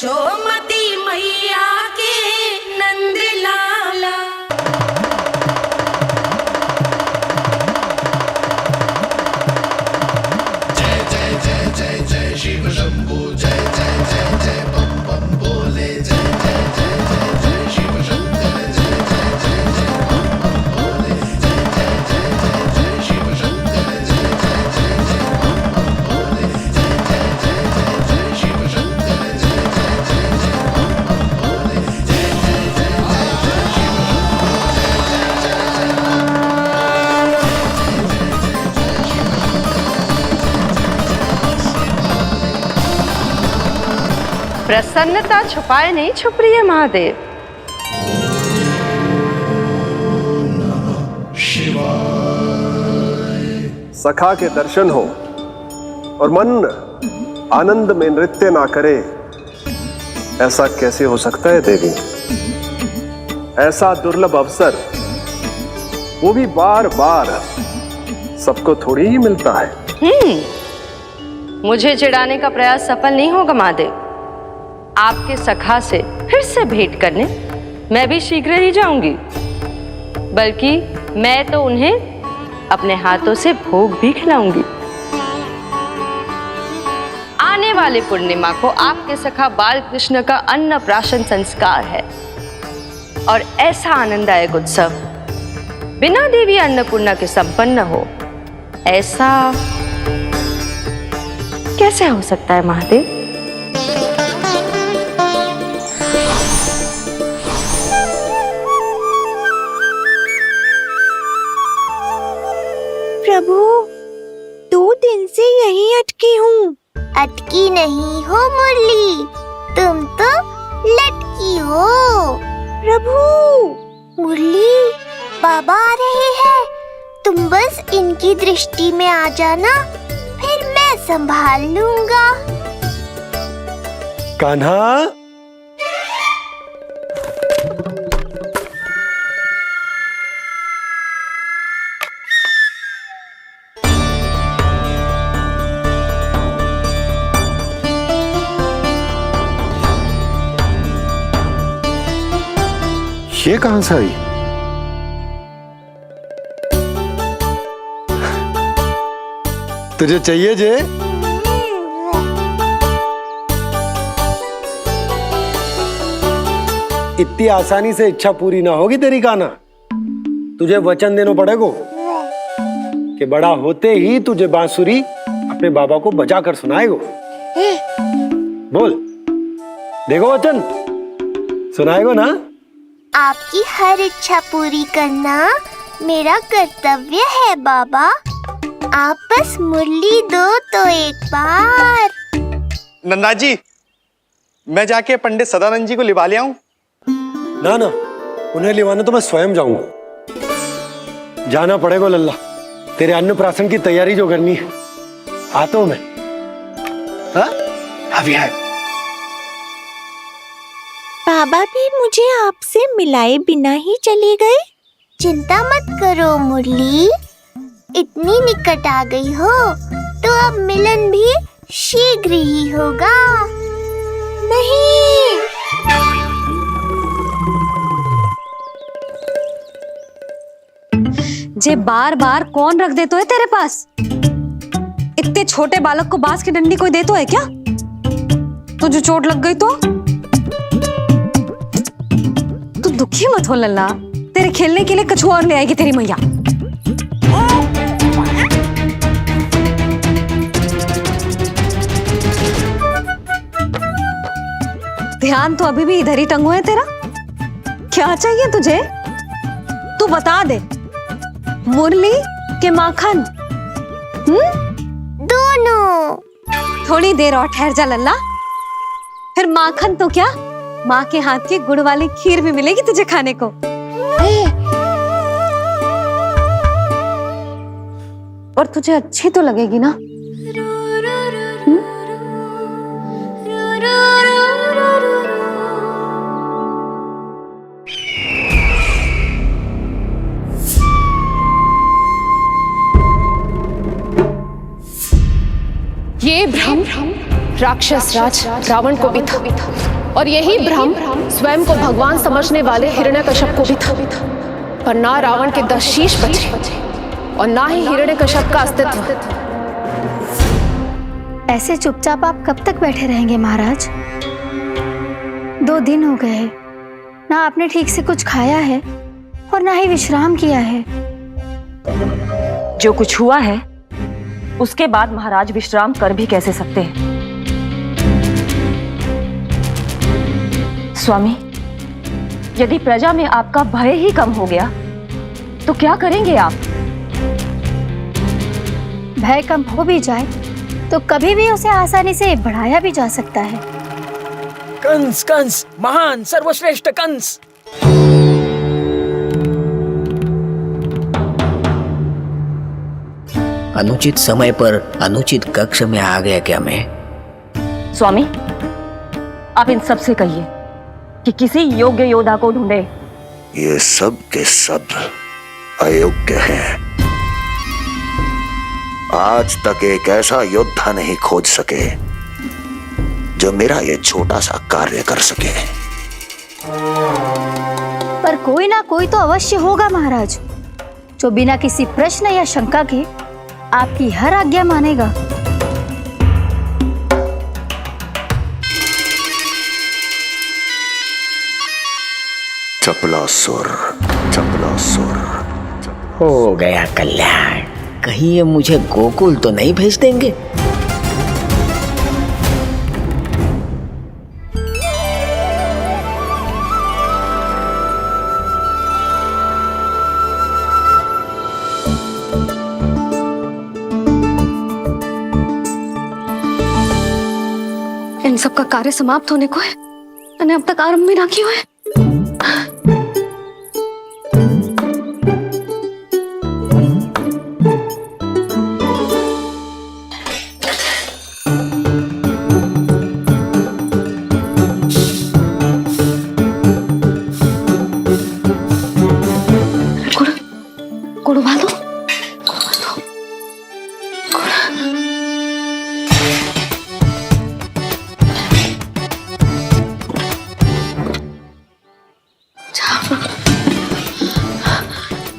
चोमती मैया के नंद लाला। जय जय जय जय जय शिव शंभू, जय जय जय जय बम बम बोले, जय जय जय जय जय शिव शंकर, जय जय जय जय बम बम बोले, जय जय जय जय जय शिव शंकर, जय जय जय जय बम बम बोले, जय जय जय जय जय शिव शंकर, जय जय जय जय बम बम बोले, जय जय जय जय जय शिव शंकर, जय जय जय जय प्रसन्नता छुपाए नहीं छुप रही है महादेव। सखा के दर्शन हो और मन आनंद में नृत्य ना करे, ऐसा कैसे हो सकता है देवी? ऐसा दुर्लभ अवसर, वो भी बार बार, सबको थोड़ी ही मिलता है। मुझे चिढ़ाने का प्रयास सफल नहीं होगा महादेव। आपके सखा से फिर से भेंट करने मैं भी शीघ्र ही जाऊंगी, बल्कि मैं तो उन्हें अपने हाथों से भोग भी खिलाऊंगी। आने वाले पूर्णिमा को आपके सखा बाल कृष्ण का अन्नप्राशन संस्कार है, और ऐसा आनंददायक उत्सव बिना देवी अन्नपूर्णा के संपन्न हो, ऐसा कैसे हो सकता है महादेव? प्रभु, 2 दिन से यहीं अटकी हूँ। अटकी नहीं हो मुरली, तुम तो लटकी हो। प्रभु, मुरली, बाबा आ रहे हैं। तुम बस इनकी दृष्टि में आ जाना, फिर मैं संभाल लूंगा। कान्हा, ये कहां से आई? तुझे चाहिए जे? इतनी आसानी से इच्छा पूरी ना होगी तेरी कान्हा। तुझे वचन देना पड़ेगा कि बड़ा होते ही तुझे बांसुरी अपने बाबा को बजा कर सुनाएगा। बोल, देखो वचन सुनाएगा ना? आपकी हर इच्छा पूरी करना मेरा कर्तव्य है बाबा। आप बस मुरली दो तो एक बार। नंदा जी, मैं जाके पंडित सदानंद जी को लिवा ले आऊं? ना ना, उन्हें लिवाने तो मैं स्वयं जाऊंगा। जाना पड़ेगा लल्ला, तेरे अन्नप्राशन की तैयारी जो करनी है। आता हूं मैं। हाँ? अभी आए। बाबा भी मुझे आपसे मिलाए बिना ही चले गए। चिंता मत करो मुरली, इतनी निकट आ गई हो तो अब मिलन भी शीघ्र ही होगा। नहीं, जे बार बार कौन रख दे तो है तेरे पास? इतने छोटे बालक को बांस की डंडी कोई दे तो है क्या? तुझे चोट लग गई तो? तू दुखी मत हो लल्ला, तेरे खेलने के लिए कछुआ और ले आएगी तेरी मैया। ध्यान तो अभी भी इधर ही टंगो है तेरा। क्या चाहिए तुझे? तू बता दे, मुरली के माखन? दोनों। थोड़ी देर और ठहर जा लल्ला, फिर माखन तो क्या, माँ के हाथ की गुड़ वाली खीर भी मिलेगी तुझे खाने को। और तुझे अच्छी तो लगेगी ना? ये भ्रम राक्षस राज रावण को भी था, और यही भ्रम स्वयं को भगवान समझने वाले हिरण्यकश्यप को भी था। पर ना रावण के 10 शीश बचे और ना ही हिरण्यकश्यप का अस्तित्व। ऐसे चुपचाप आप कब तक बैठे रहेंगे महाराज? 2 दिन हो गए, ना आपने ठीक से कुछ खाया है और ना ही विश्राम किया है। जो कुछ हुआ है उसके बाद महाराज विश्राम कर भी कैसे सकते हैं? स्वामी, यदि प्रजा में आपका भय ही कम हो गया तो क्या करेंगे आप? भय कम हो भी जाए तो कभी भी उसे आसानी से बढ़ाया भी जा सकता है। कंस, कंस, महान सर्वश्रेष्ठ कंस। अनुचित समय पर अनुचित कक्ष में आ गया क्या मैं? स्वामी, आप इन सब से कहिए कि किसी योग्य योद्धा को ढूंढे। ये सब के सब अयोग्य हैं। आज तक एक ऐसा योद्धा नहीं खोज सके जो मेरा ये छोटा सा कार्य कर सके। पर कोई ना कोई तो अवश्य होगा महाराज, जो बिना किसी प्रश्न या शंका के आपकी हर आज्ञा मानेगा। चपलासुर, चपलासुर। हो गया कल्याण। कहीं ये मुझे गोकुल तो नहीं भेज देंगे? इन सब का कार्य समाप्त होने को है, मैंने अब तक आरंभ भी ना किया है। गुड़ उबाल दो।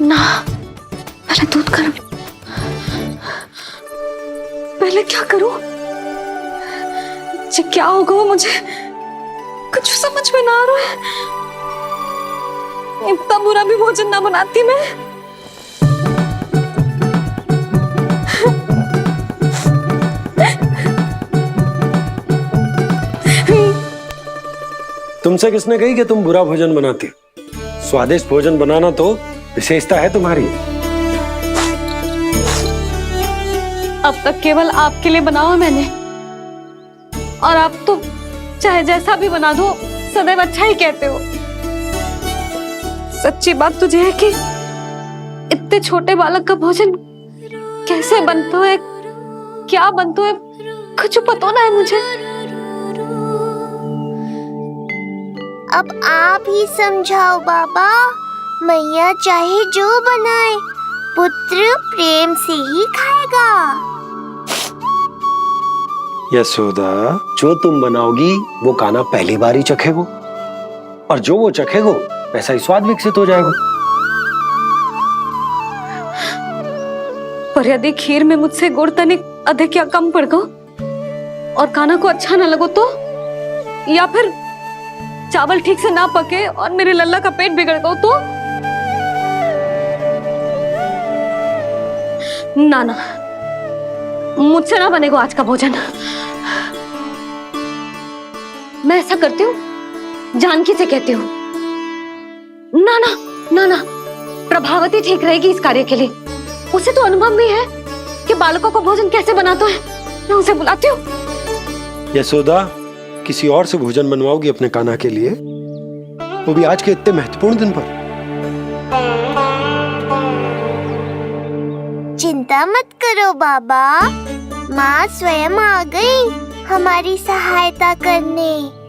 ना, पहले दूध गर्म। पहले क्या करूं? ये क्या होगा वो मुझे कुछ समझ में ना आ रहा है। इतना बुरा भी भोजन ना बनाती मैं। तुमसे किसने कही कि तुम बुरा भोजन बनाती? स्वादिष्ट भोजन बनाना तो विशेषता है तुम्हारी। अब तक केवल आपके लिए बनाओ मैंने, और आप तो चाहे जैसा भी बना दो सदैव अच्छा ही कहते हो। सच्ची बात तुझे है कि इतने छोटे बालक का भोजन कैसे बनता है, क्या बनता है, कुछ पता ना है मुझे। अब आप ही समझाओ बाबा। मैया चाहे जो बनाए, पुत्र प्रेम से ही खाएगा। यशोदा, जो तुम बनाओगी वो कान्हा पहली बार ही चखेगा, और जो वो चखेगा वैसा ही स्वाद विकसित हो जाएगा। पर यदि खीर में मुझसे गुड़ तनिक अधिक या कम पड़ गो और कान्हा को अच्छा ना लगो तो, या फिर चावल ठीक से ना पके और मेरे लल्ला का पेट बिगड़ गो तो? ना ना, मुझसे ना बनेगा आज का भोजन। मैं ऐसा करती हूँ, जानकी से कहती हूँ। ना ना ना ना, प्रभावती ठीक रहेगी इस कार्य के लिए। उसे तो अनुभव भी है कि बालकों को भोजन कैसे बनाता है। मैं उसे बुलाती हूँ। यशोदा, किसी और से भोजन बनवाओगी अपने कान्हा के लिए, वो भी आज के इतने महत्वपूर्ण दिन पर? चिंता मत करो बाबा, माँ स्वयं आ गई हमारी सहायता करने।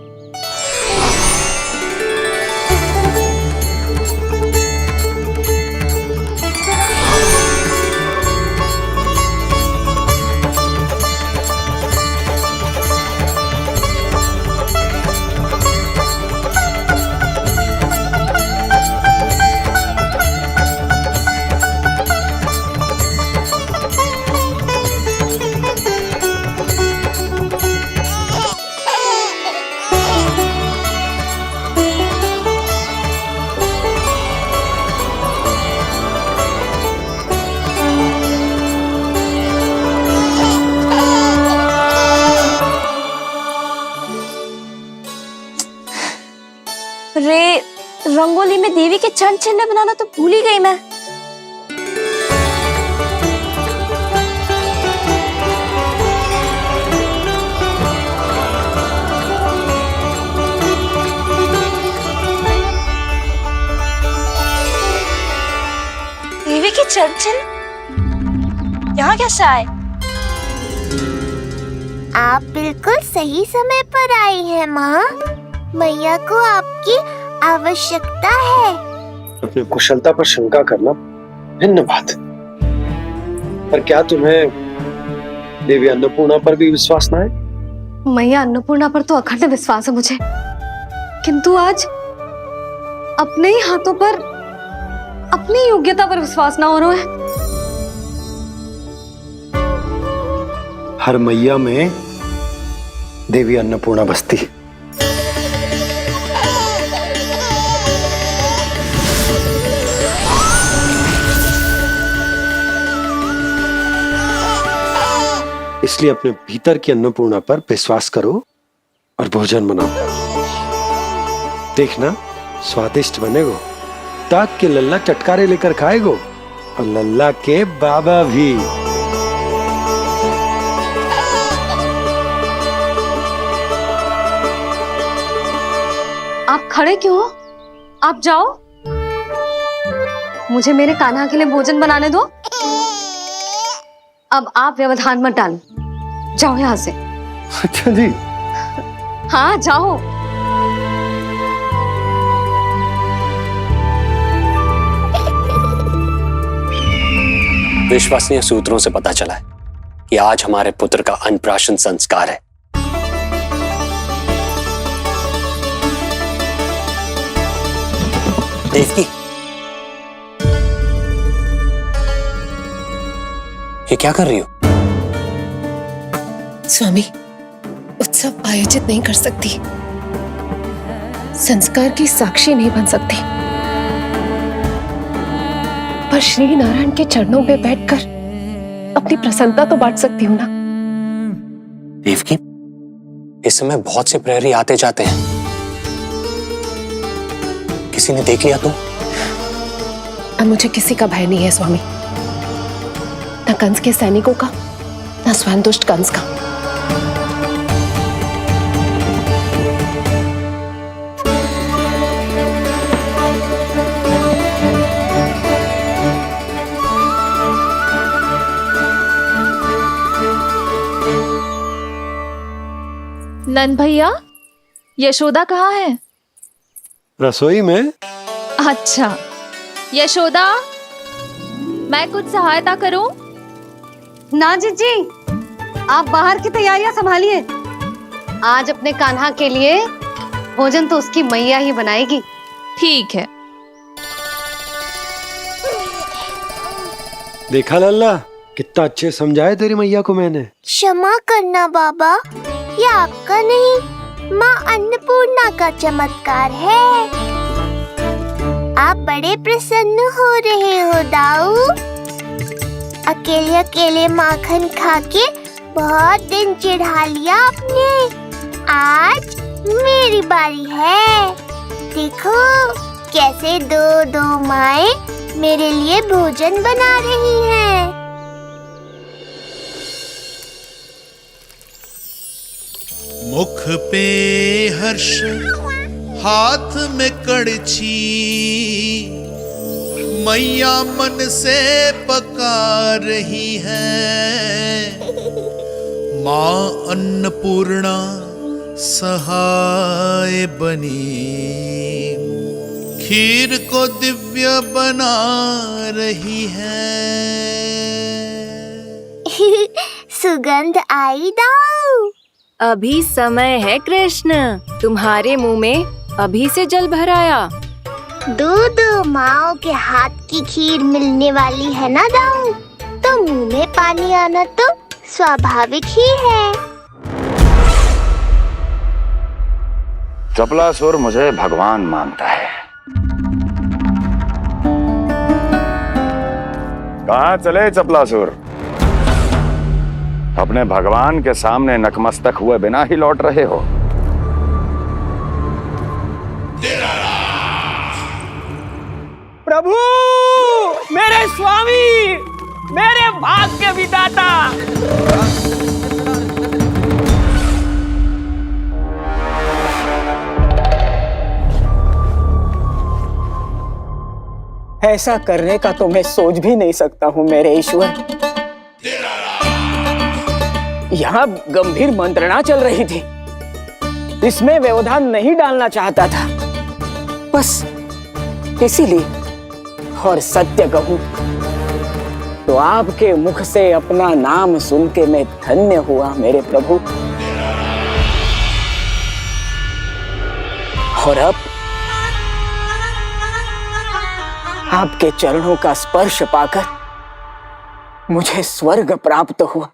रे, रंगोली में देवी के चरण चिन्ह बनाना तो भूल ही गई मैं। देवी के चरण चिन्ह यहाँ कैसे आए? आप बिल्कुल सही समय पर आई हैं माँ। मैया को आपकी आवश्यकता है। अपनी कुशलता पर शंका करना भिन्न बात है, पर क्या तुम्हें देवी अन्नपूर्णा पर भी विश्वास न है? मैया अन्नपूर्णा पर तो अखंड विश्वास है मुझे, किंतु आज अपने ही हाथों पर अपनी योग्यता पर विश्वास ना हो रहा है। हर मैया में देवी अन्नपूर्णा बसती है। इसलिए अपने भीतर की अन्नपूर्णा पर विश्वास करो और भोजन बनाओ। देखना स्वादिष्ट बनेगो, ताक के लल्ला चटकारे लेकर खाएगो और लल्ला के बाबा भी। आप खड़े क्यों हो? आप जाओ, मुझे मेरे कान्हा के लिए भोजन बनाने दो। अब आप व्यवधान मत डालो, जाओ यहाँ से। अच्छा जी। हाँ जाओ। विश्वसनीय सूत्रों से पता चला है कि आज हमारे पुत्र का अन्नप्राशन संस्कार है। देवकी, ये क्या कर रही हो? स्वामी, उत्सव आयोजित नहीं कर सकती, संस्कार की साक्षी नहीं बन सकती, पर श्री नारायण के चरणों में बैठकर अपनी प्रसन्नता तो बांट सकती हूँ ना। देवकी, इस समय बहुत से प्रहरी आते जाते हैं, किसी ने देख लिया तो? अब मुझे किसी का भय नहीं है स्वामी, न कंस के सैनिकों का, न स्वयं दुष्ट कंस का। नन भैया, यशोदा कहाँ है? रसोई में। अच्छा, यशोदा, मैं कुछ सहायता करूं? ना जीजी, आप बाहर की तैयारियां संभालिए। आज अपने कान्हा के लिए भोजन तो उसकी मैया ही बनाएगी। ठीक है। देखा लल्ला, कितना अच्छे समझाए तेरी मैया को मैंने। क्षमा करना बाबा, ये आपका नहीं, माँ अन्नपूर्णा का चमत्कार है। आप बड़े प्रसन्न हो रहे हो दाऊ। अकेले अकेले माखन खा के बहुत दिन चिढ़ा लिया आपने। आज मेरी बारी है। देखो कैसे दो दो माएं मेरे लिए भोजन बना रही हैं। मुख पे हर्ष, हाथ में कड़छी, मैया मन से पका रही है। माँ अन्नपूर्णा सहाय बनी, खीर को दिव्य बना रही है। सुगंध आई दाऊ। अभी समय है कृष्ण, तुम्हारे मुंह में अभी से जल भराया। दो माओ के हाथ की खीर मिलने वाली है ना दाऊ, तो मुंह में पानी आना तो स्वाभाविक ही है। चपलासुर मुझे भगवान मानता है। कहाँ चले चपलासुर? अपने भगवान के सामने नतमस्तक हुए बिना ही लौट रहे हो। प्रभु, मेरे स्वामी, मेरे भाग्य विधाता। ऐसा करने का तो मैं सोच भी नहीं सकता हूँ मेरे ईश्वर। यहाँ गंभीर मंत्रणा चल रही थी, इसमें व्यवधान नहीं डालना चाहता था, बस इसीलिए। और सत्य कहूं तो आपके मुख से अपना नाम सुन के मैं धन्य हुआ मेरे प्रभु। और अब आपके चरणों का स्पर्श पाकर मुझे स्वर्ग प्राप्त हुआ।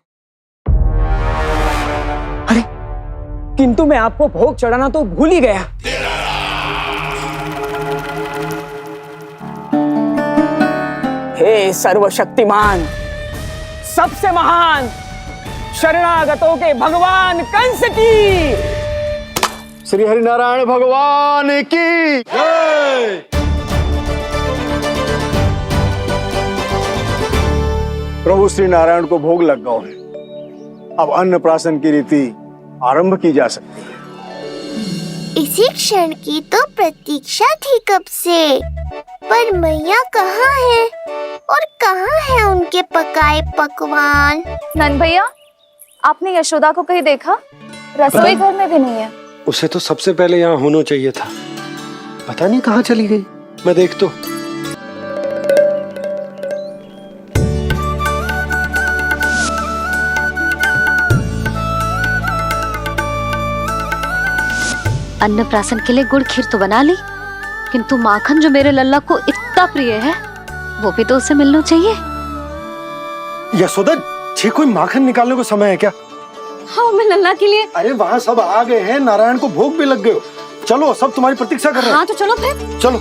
अरे किंतु मैं आपको भोग चढ़ाना तो भूल ही गया। हे सर्वशक्तिमान, सबसे महान, शरणागतों के भगवान कंस की, श्री हरिनारायण भगवान की जय। प्रभु श्री नारायण को भोग लग गया है, अब अन्नप्राशन की रीति आरंभ की जा सकती है। इसी क्षण की तो प्रतीक्षा थी कब से, पर मैया कहाँ है और कहाँ है उनके पकाए पकवान? नंद भैया, आपने यशोदा को कहीं देखा? रसोई घर में भी नहीं है। उसे तो सबसे पहले यहाँ होना चाहिए था, पता नहीं कहाँ चली गई। मैं देख तो। अन्नप्राशन के लिए गुड़ खीर तो बना ली, किंतु माखन जो मेरे लल्ला को इतना प्रिय है, वो भी तो उसे मिलना चाहिए। यशोदा जी, कोई माखन निकालने को समय है क्या? हाँ, मैं लल्ला के लिए। अरे वहाँ सब आ गए हैं, नारायण को भोग भी लग गए हो। चलो, सब तुम्हारी प्रतीक्षा कर रहे हैं। हाँ तो चलो फिर। चलो।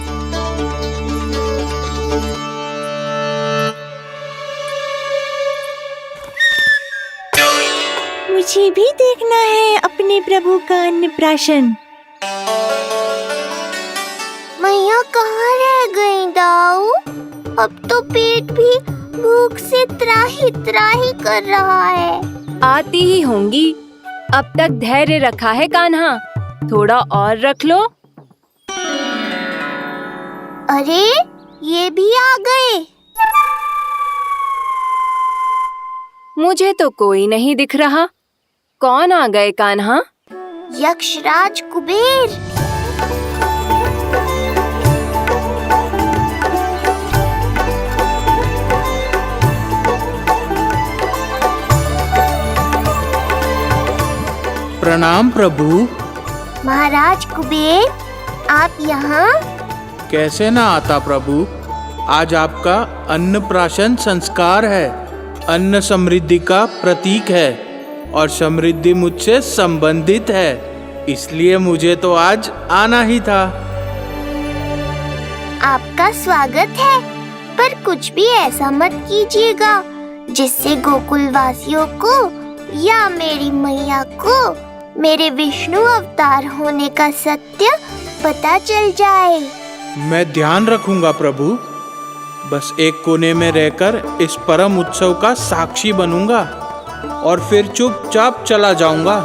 मुझे भी देखना है अपने प्रभु का अन्नप्राशन। मैया कहाँ रह गई दाऊ? अब तो पेट भी भूख से त्राही त्राही कर रहा है। आती ही होंगी। अब तक धैर्य रखा है कान्हा, थोड़ा और रख लो। अरे ये भी आ गए। मुझे तो कोई नहीं दिख रहा। कौन आ गए कान्हा? यक्षराज कुबेर। प्रणाम प्रभु। महाराज कुबेर, आप यहाँ? कैसे ना आता प्रभु, आज आपका अन्नप्राशन संस्कार है। अन्न समृद्धि का प्रतीक है और समृद्धि मुझसे संबंधित है, इसलिए मुझे तो आज आना ही था। आपका स्वागत है, पर कुछ भी ऐसा मत कीजिएगा जिससे गोकुल वासियों को या मेरी मैया को मेरे विष्णु अवतार होने का सत्य पता चल जाए। मैं ध्यान रखूंगा प्रभु। बस एक कोने में रहकर इस परम उत्सव का साक्षी बनूंगा और फिर चुपचाप चला जाऊंगा।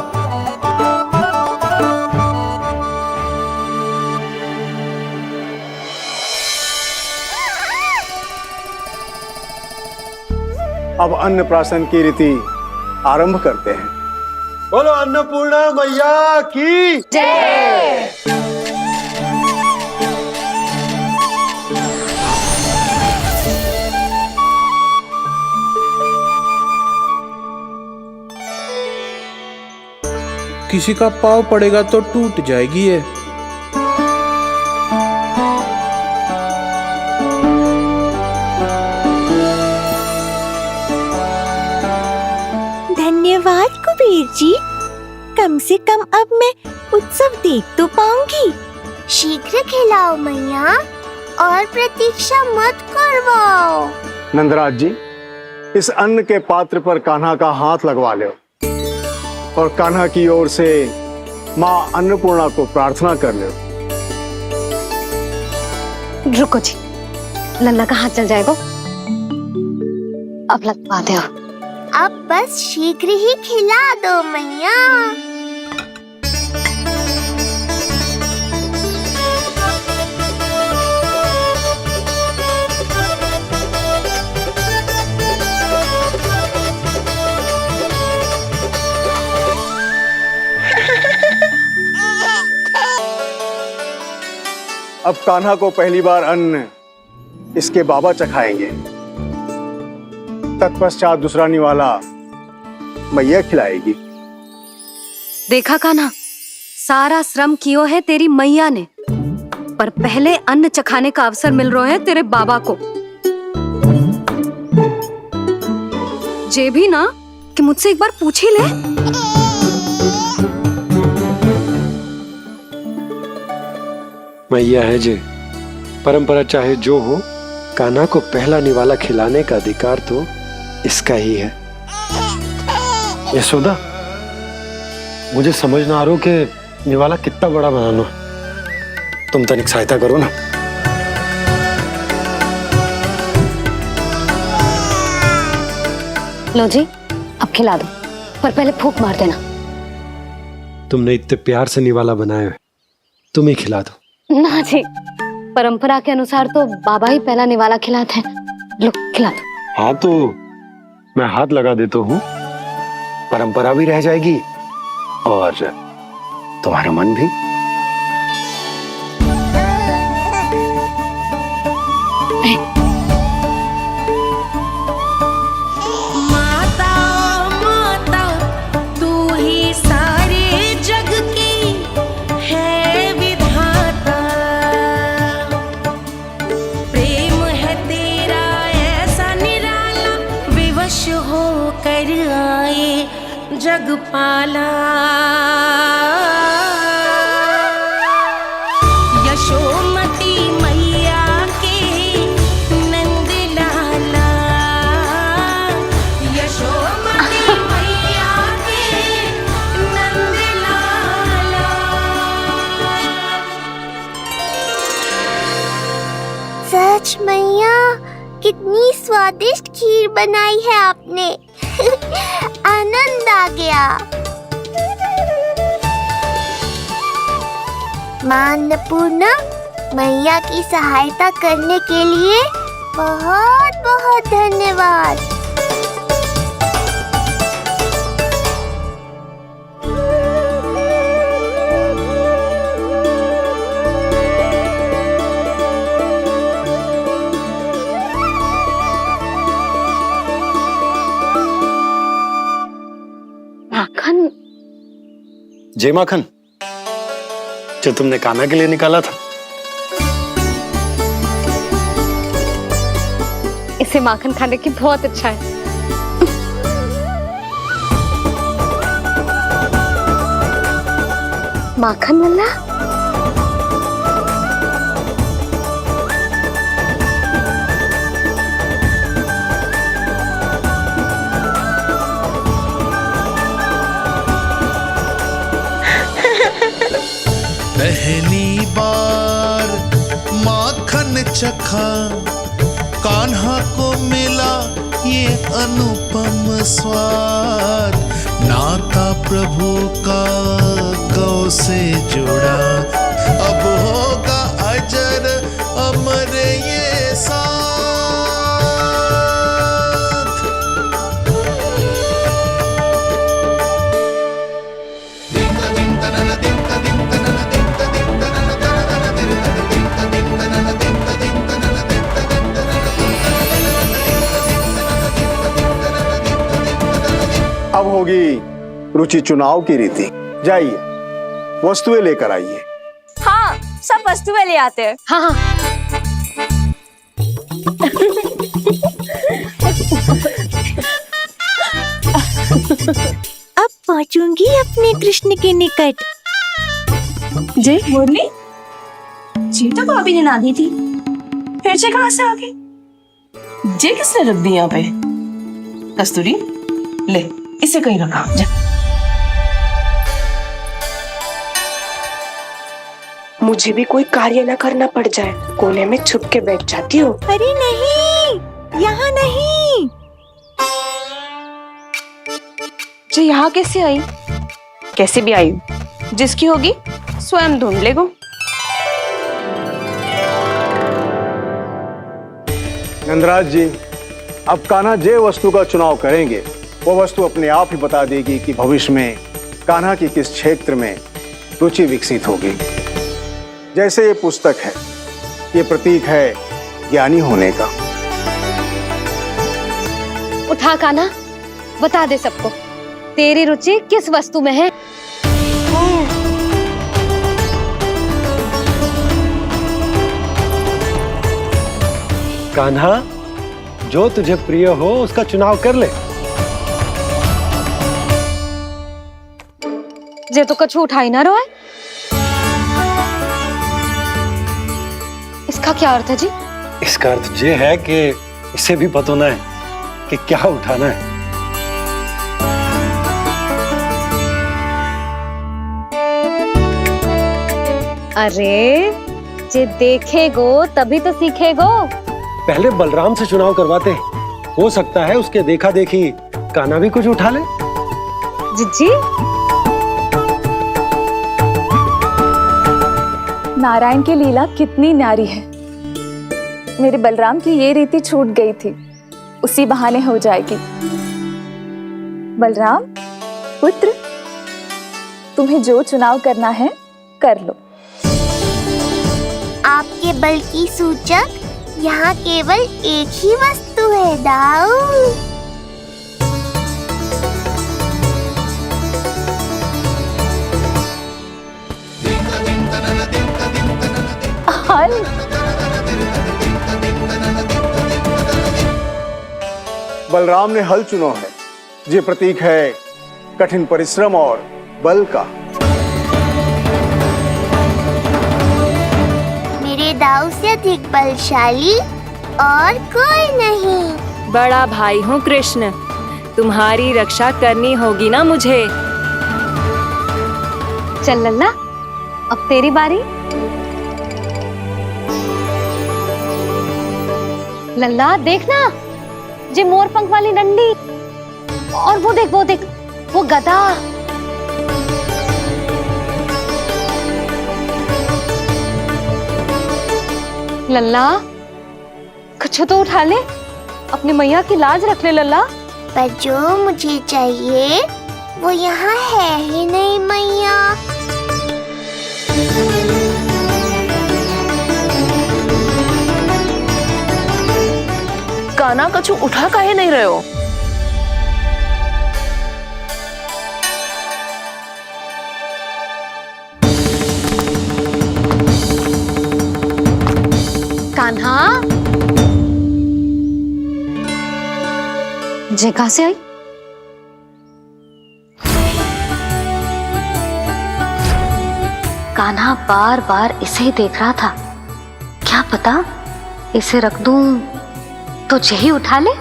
अब अन्नप्राशन की रीति आरंभ करते हैं। बोलो अन्नपूर्णा मैया की जय। किसी का पाँव पड़ेगा तो टूट जाएगी ये। धन्यवाद कुबेर जी, कम से कम अब मैं उत्सव देख तो पाऊंगी। शीघ्र खिलाओ मैया और प्रतीक्षा मत करवाओ। नंदराज जी, इस अन्न के पात्र पर कान्हा का हाथ लगवा लो और कान्हा की ओर से माँ अन्नपूर्णा को प्रार्थना कर लो। रुको जी, नन्ना का हाथ चल जाएगा। अब लग पाते हो। अब बस शीघ्र ही खिला दो मैया। अब कान्हा को पहली बार अन्न इसके बाबा चखाएंगे, तत्पश्चात दूसरा निवाला मैया खिलाएगी। देखा कान्हा, सारा श्रम कियो है तेरी मैया ने, पर पहले अन्न चखाने का अवसर मिल रहा है तेरे बाबा को। जे भी ना कि मुझसे एक बार पूछ ही ले। मैया है जे, परंपरा चाहे जो हो, कान्हा को पहला निवाला खिलाने का अधिकार तो इसका ही है। यशोदा, मुझे समझ ना आ रहा कि निवाला कितना बड़ा बनाना। तुम तनिक सहायता करो ना। लो जी, अब खिला दो, पर पहले फूंक मार देना। तुमने इतने प्यार से निवाला बनाया है, तुम ही खिला दो। ना जी, परंपरा के अनुसार तो बाबा ही पहला निवाला खिलाते हैं। लो खिला दो। हाँ तो मैं हाथ लगा देता हूँ, परंपरा भी रह जाएगी और तुम्हारा मन भी। माता माता तू ही सारे जग की है विधाता, प्रेम है तेरा ऐसा निराला, विवश होकर आए जग पाला। यशोमती मैया के नंद लाला, यशोमती मैया के नंद लाला। सच मैया, कितनी स्वादिष्ट खीर बनाई है आपने। आनंद आ गया। मां अन्नपूर्णा, मैया की सहायता करने के लिए बहुत बहुत धन्यवाद। माखन, जय माखन, जो तुमने कान्हा के लिए निकाला था। इसे माखन खाने की बहुत अच्छा है। माखन वाला पहली बार माखन चखा, कान्हा को मिला ये अनुपम स्वाद। नाता प्रभु का गौ से जुड़ा, अब होगा अजर अमर ये साथ। अब होगी रुचि चुनाव की रीति। जाइए, वस्तुएं लेकर आइए। हाँ, सब वस्तुएं ले आते हैं। हाँ हाँ। अब पहुंचूंगी अपने कृष्ण के निकट। जय मुरली, जी तो भाभी ने ना दी थी, फिर से कहाँ से आ गई? जे किसने रख दी यहाँ पे? कस्तूरी, ले इसे कहीं रखा जा। मुझे भी कोई कार्य न करना पड़ जाए, कोने में छुप के बैठ जाती हूँ। अरे नहीं, यहाँ नहीं। जी यहाँ कैसे आई? कैसे भी आई, जिसकी होगी स्वयं ढूंढ लेगो। नंदराज जी, अब कान्हा जे वस्तु का चुनाव करेंगे वो वस्तु अपने आप ही बता देगी कि भविष्य में कान्हा की किस क्षेत्र में रुचि विकसित होगी। जैसे ये पुस्तक है, ये प्रतीक है ज्ञानी होने का। उठा कान्हा, बता दे सबको तेरी रुचि किस वस्तु में है। कान्हा, जो तुझे प्रिय हो उसका चुनाव कर ले। जे तो कछु उठाई ना रहा है। इसका क्या अर्थ है जी? इसका अर्थ ये है कि इसे भी पता ना है कि क्या उठाना है। अरे जे देखेगो तभी तो सीखेगो। पहले बलराम से चुनाव करवाते हैं, हो सकता है उसके देखा देखी कान्हा भी कुछ उठा ले। जिज्जी, नारायण की लीला कितनी न्यारी है। मेरे बलराम की ये रीति छूट गई थी, उसी बहाने हो जाएगी। बलराम पुत्र, तुम्हें जो चुनाव करना है कर लो। आपके बल की सूचक यहाँ केवल एक ही वस्तु है, दाऊ। हल। बलराम ने हल चुना है, ये प्रतीक है कठिन परिश्रम और बल का। मेरे दाऊ से अधिक बलशाली और कोई नहीं। बड़ा भाई हूँ कृष्ण, तुम्हारी रक्षा करनी होगी ना मुझे। चल लल्ला, अब तेरी बारी। लल्ला देखना, जे मोर पंख वाली डंडी, और वो देख वो गदा। लल्ला कुछ तो उठा ले, अपनी मैया की लाज रख ले लल्ला। पर जो मुझे चाहिए वो यहाँ है ही नहीं मैया। कान्हा कछु उठा काहे नहीं रहे हो? कान्हा, जे कहाँ से आई? कान्हा बार बार इसे ही देख रहा था। क्या पता इसे रख दूं तो यही उठा ले।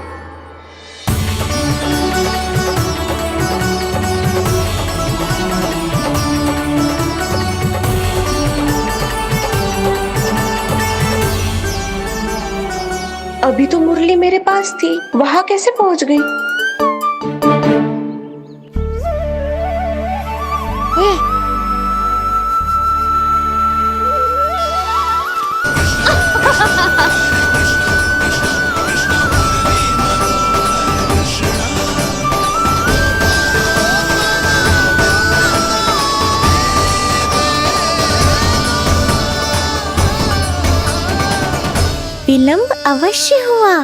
अभी तो मुरली मेरे पास थी, वहां कैसे पहुंच गई? विलंब अवश्य हुआ,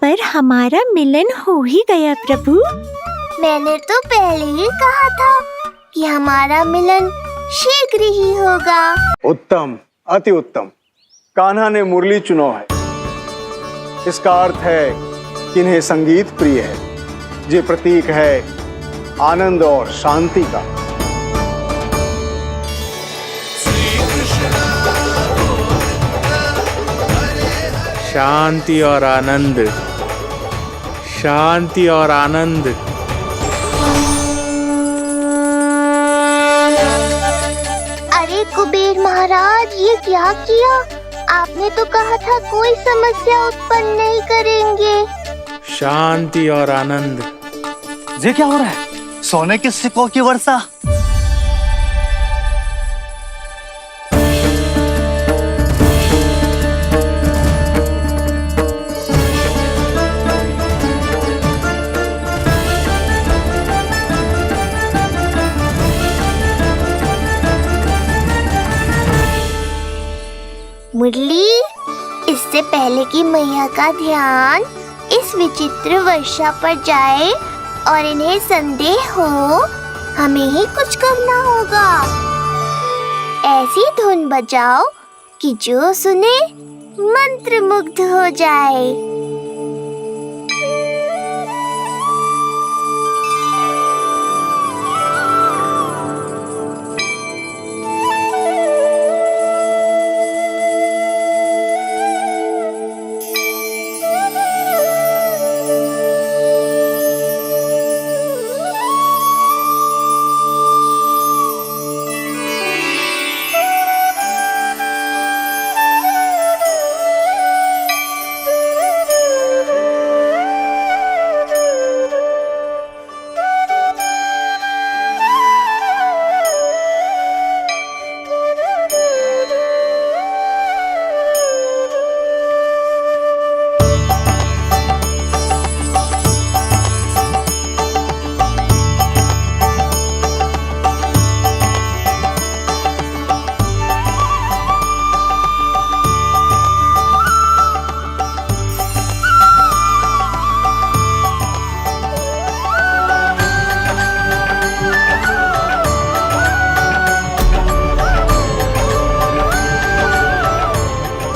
पर हमारा मिलन हो ही गया प्रभु। मैंने तो पहले ही कहा था कि हमारा मिलन शीघ्र ही होगा। उत्तम, अति उत्तम। कान्हा ने मुरली चुना है, इसका अर्थ है कि इन्हें संगीत प्रिय है। ये प्रतीक है आनंद और शांति का। शांति और आनंद, शांति और आनंद। अरे कुबेर महाराज, महाराज, ये क्या किया? आपने तो कहा था कोई समस्या उत्पन्न नहीं करेंगे। शांति और आनंद। ये क्या हो रहा है? सोने के सिक्कों की वर्षा। मुरली, इससे पहले कि मैया का ध्यान इस विचित्र वर्षा पर जाए और इन्हें संदेह हो, हमें ही कुछ करना होगा। ऐसी धुन बजाओ कि जो सुने मंत्रमुग्ध हो जाए।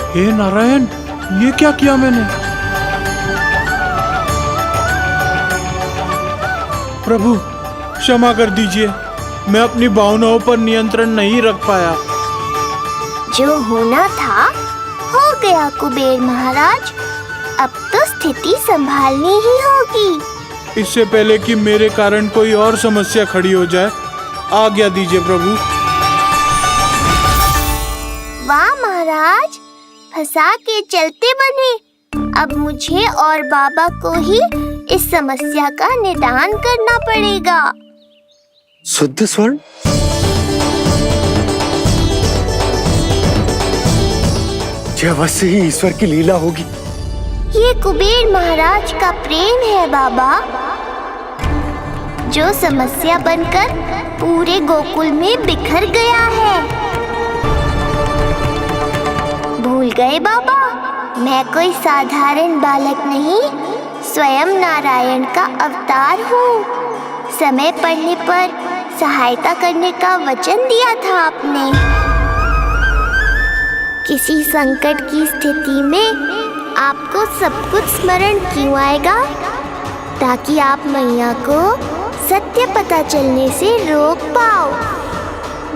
हे नारायण, ये क्या किया मैंने? प्रभु क्षमा कर दीजिए, मैं अपनी भावनाओं पर नियंत्रण नहीं रख पाया। जो होना था हो गया कुबेर महाराज, अब तो स्थिति संभालनी ही होगी। इससे पहले कि मेरे कारण कोई और समस्या खड़ी हो जाए, आज्ञा दीजिए प्रभु। वाह महाराज, फंसा के चलते बने। अब मुझे और बाबा को ही इस समस्या का निदान करना पड़ेगा। शुद्ध स्वर्ण? यह अवश्य ही ईश्वर की लीला होगी। ये कुबेर महाराज का प्रेम है बाबा, जो समस्या बनकर पूरे गोकुल में बिखर गया है। भूल गए बाबा, मैं कोई साधारण बालक नहीं, स्वयं नारायण का अवतार हूँ। समय पड़ने पर सहायता करने का वचन दिया था आपने। किसी संकट की स्थिति में आपको सब कुछ स्मरण क्यों आएगा? ताकि आप मैया को सत्य पता चलने से रोक पाओ।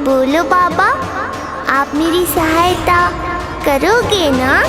बोलो बाबा, आप मेरी सहायता करोगे ना?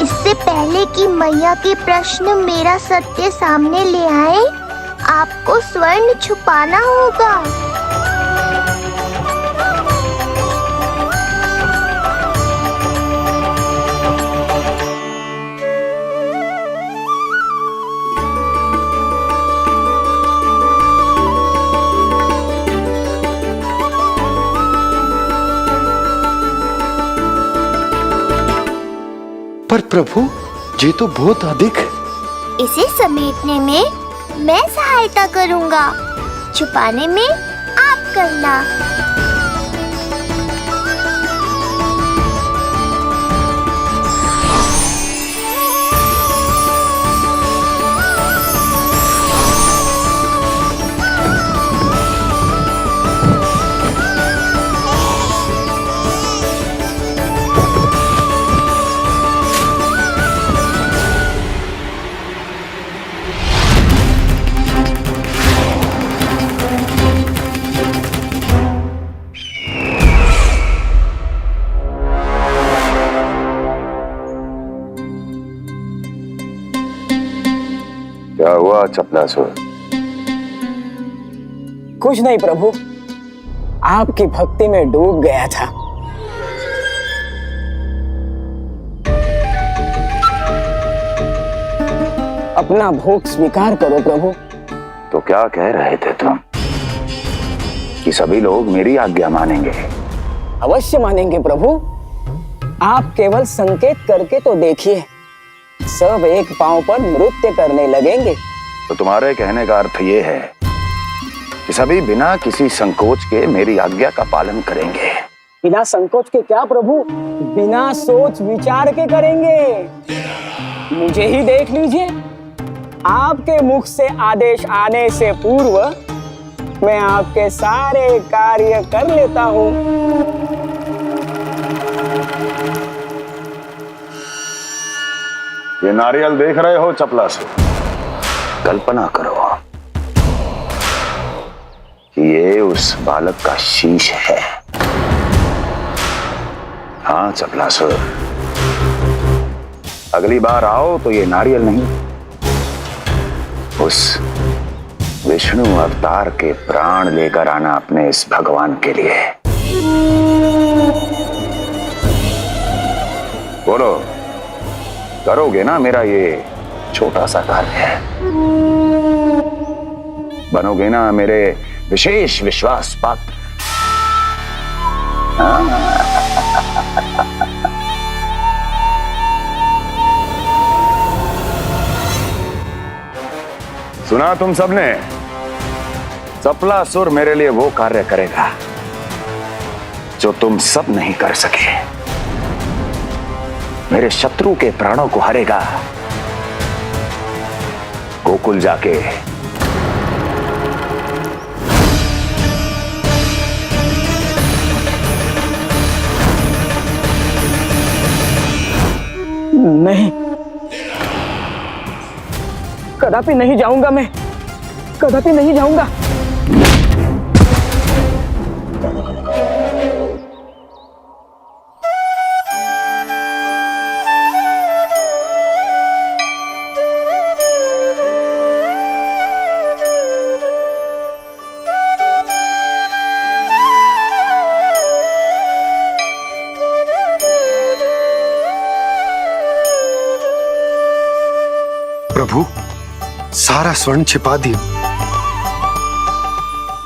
इससे पहले कि मैया के प्रश्न मेरा सत्य सामने ले आए, आपको स्वर्ण छुपाना होगा। पर प्रभु, ये तो बहुत अधिक है। इसे समेटने में मैं सहायता करूंगा, छुपाने में आप करना। क्या हुआ चपलासुर? कुछ नहीं प्रभु, आपकी भक्ति में डूब गया था। अपना भोग स्वीकार करो प्रभु। तो क्या कह रहे थे तुम कि सभी लोग मेरी आज्ञा मानेंगे? अवश्य मानेंगे प्रभु। आप केवल संकेत करके तो देखिए, सब एक पांव पर नृत्य करने लगेंगे। तो तुम्हारे कहने का अर्थ ये है कि सभी बिना किसी संकोच के मेरी आज्ञा का पालन करेंगे? बिना संकोच के क्या प्रभु, बिना सोच विचार के करेंगे। मुझे ही देख लीजिए, आपके मुख से आदेश आने से पूर्व मैं आपके सारे कार्य कर लेता हूँ। ये नारियल देख रहे हो चपलासुर? कल्पना करो कि ये उस बालक का शीश है। हाँ चपलासुर, अगली बार आओ तो ये नारियल नहीं, उस विष्णु अवतार के प्राण लेकर आना अपने इस भगवान के लिए। बोलो, करोगे ना मेरा ये छोटा सा कार्य? बनोगे ना मेरे विशेष विश्वास पात्र? सुना तुम सबने? चपलासुर मेरे लिए वो कार्य करेगा जो तुम सब नहीं कर सके। मेरे शत्रु के प्राणों को हरेगा। गोकुल जाके नहीं, कदापि नहीं जाऊंगा मैं, कदापि नहीं जाऊंगा। प्रभु, सारा स्वर्ण छिपा दिया,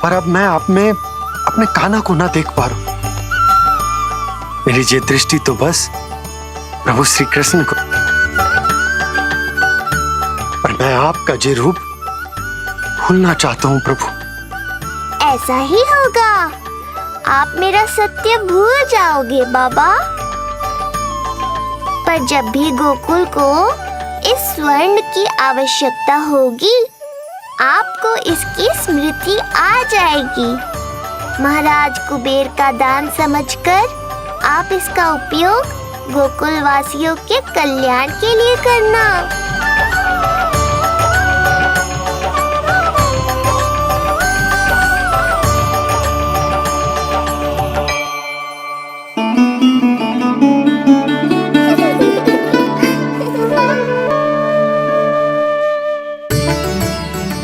पर अब मैं आप में अपने कान्हा को ना देख पा रहा हूं। मेरी ये दृष्टि तो बस प्रभु श्री कृष्ण को, पर मैं आपका ये रूप भूलना चाहता हूं प्रभु। ऐसा ही होगा, आप मेरा सत्य भूल जाओगे बाबा। पर जब भी गोकुल को इस स्वर्ण की आवश्यकता होगी, आपको इसकी स्मृति आ जाएगी। महाराज कुबेर का दान समझकर आप इसका उपयोग गोकुल वासियों के कल्याण के लिए करना।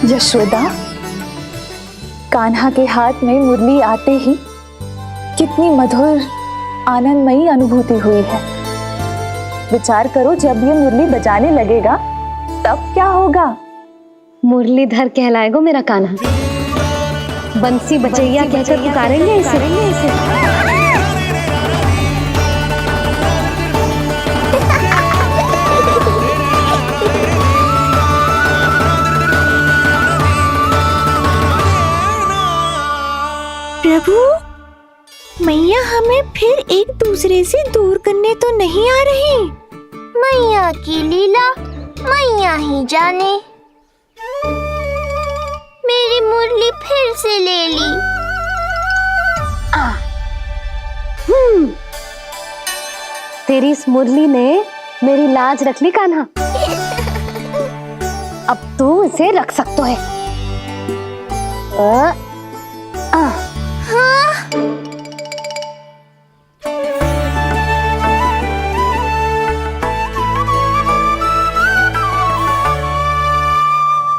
यशोदा, कान्हा के हाथ में मुरली आते ही कितनी मधुर आनंदमयी अनुभूति हुई है। विचार करो, जब ये मुरली बजाने लगेगा तब क्या होगा? मुरलीधर कहलाएगा मेरा कान्हा। बंसी बजैया कहकर पुकारेंगे इसे। प्रभु, मैया हमें फिर एक दूसरे से दूर करने तो नहीं आ रही। मैया की लीला मैया ही जाने। मेरी मुरली फिर से ले ली। तेरी इस मुरली ने मेरी लाज रख ली कान्हा। अब तू इसे रख सकता है। हाँ?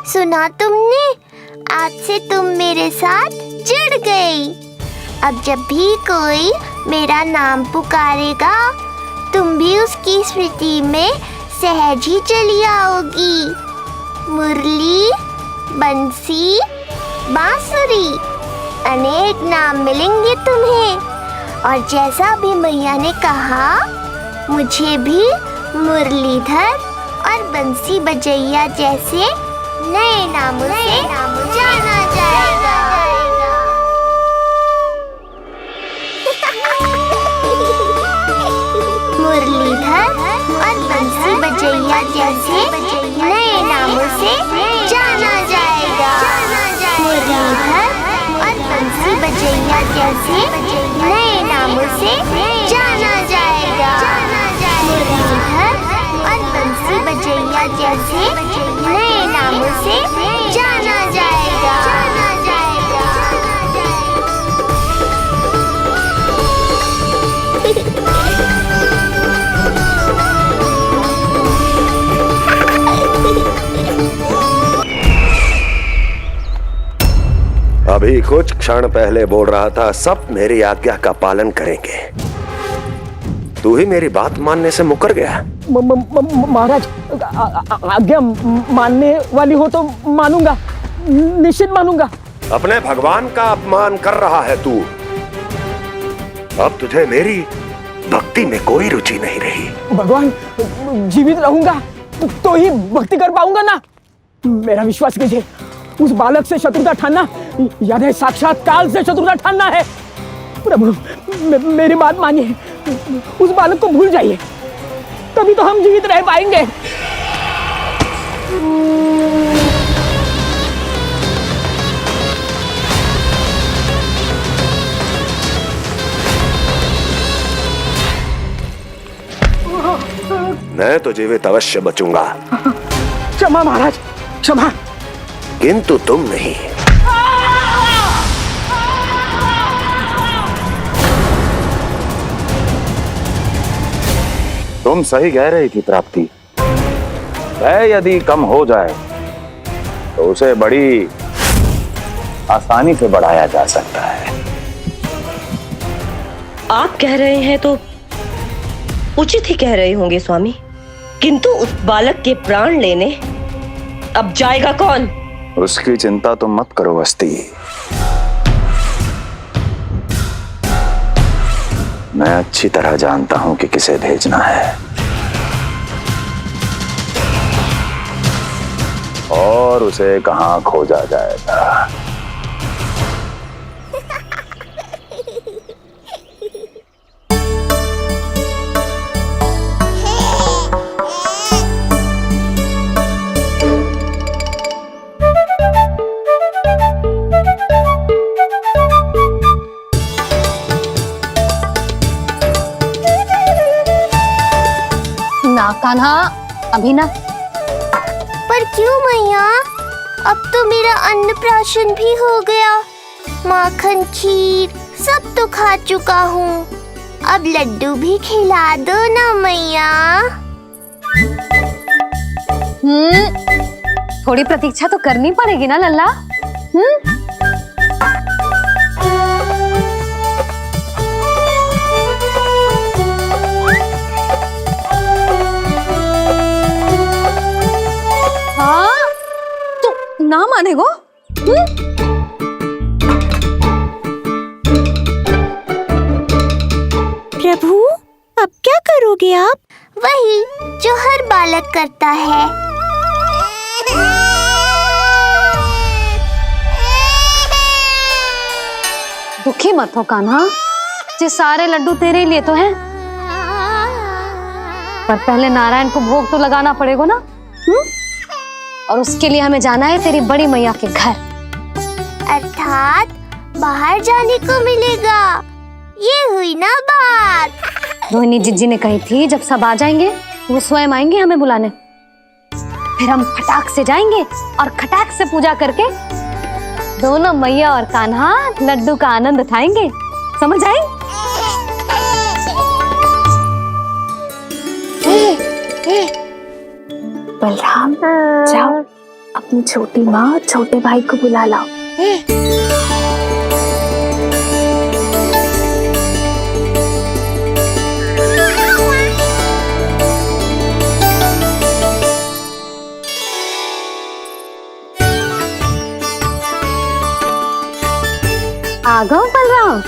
सुना तुमने? आज से तुम मेरे साथ जुड़ गई। अब जब भी कोई मेरा नाम पुकारेगा, तुम भी उसकी स्मृति में सहज ही चली आओगी। मुरली, बंसी, बांसुरी, अनेक नाम मिलेंगे तुम्हें। और जैसा भी मैया ने कहा, मुझे भी मुरलीधर और बंसी बजैया जैसे नए नामों से जाना जाएगा। मुरलीधर और बंसी बजैया जैसे नए नामों से जाना जाएगा। मुरलीधर और बंसी बजैया जैसे नए नामों से जाना जाएगा। मुरलीधर और बंसी बजैया जैसे नए नामों से जाना जाएगा। अभी कुछ क्षण पहले बोल रहा था सब मेरी आज्ञा का पालन करेंगे। तू ही मेरी बात मानने से मुकर गया। महाराज, आज्ञा मानने वाली हो तो मानूंगा, निश्चित मानूंगा। अपने भगवान का अपमान कर रहा है तू। अब तुझे मेरी भक्ति में कोई रुचि नहीं रही। भगवान, जीवित रहूंगा तो ही भक्ति कर पाऊंगा ना। मेरा विश्वास कीजिए, उस बालक से शत्रुता ठानना याद है, साक्षात काल से शत्रुता ठानना है। प्रभु, मेरी बात मानिए, उस बालक को भूल जाइए, तभी तो हम जीवित रह पाएंगे। मैं तो जीवित अवश्य बचूंगा। क्षमा महाराज, क्षमा। किंतु तुम नहीं। तुम सही कह रही थी प्राप्ति। भय यदि कम हो जाए तो उसे बड़ी आसानी से बढ़ाया जा सकता है। आप कह रहे हैं तो उचित ही कह रहे होंगे स्वामी, किंतु उस बालक के प्राण लेने अब जाएगा कौन? उसकी चिंता तो मत करो वस्ती। मैं अच्छी तरह जानता हूं कि किसे भेजना है और उसे कहां खोजा जाएगा। कान्हा, अभी ना। पर क्यों मैया? अब तो मेरा अन्नप्राशन भी हो गया। माखन, खीर सब तो खा चुका हूँ। अब लड्डू भी खिला दो ना मैया। थोड़ी प्रतीक्षा तो करनी पड़ेगी ना लल्ला। ना मानेगो? प्रभु, अब क्या करोगे आप? वही जो हर बालक करता है। दुखी मत हो कान्हा, ये सारे लड्डू तेरे लिए तो हैं। पर पहले नारायण को भोग तो लगाना पड़ेगा ना। और उसके लिए हमें जाना है तेरी बड़ी मैया के घर। अर्थात बाहर जाने को मिलेगा। ये हुई ना बात। रोहिणी जिज्जी ने कही थी जब सब आ जाएंगे वो स्वयं आएंगे हमें बुलाने। फिर हम फटाक से जाएंगे और खटाक से पूजा करके दोनों मैया और कान्हा लड्डू का आनंद उठाएंगे। समझ आई? बलराम, जाओ अपनी छोटी माँ और छोटे भाई को बुला लाओ। आ गओ बलराम।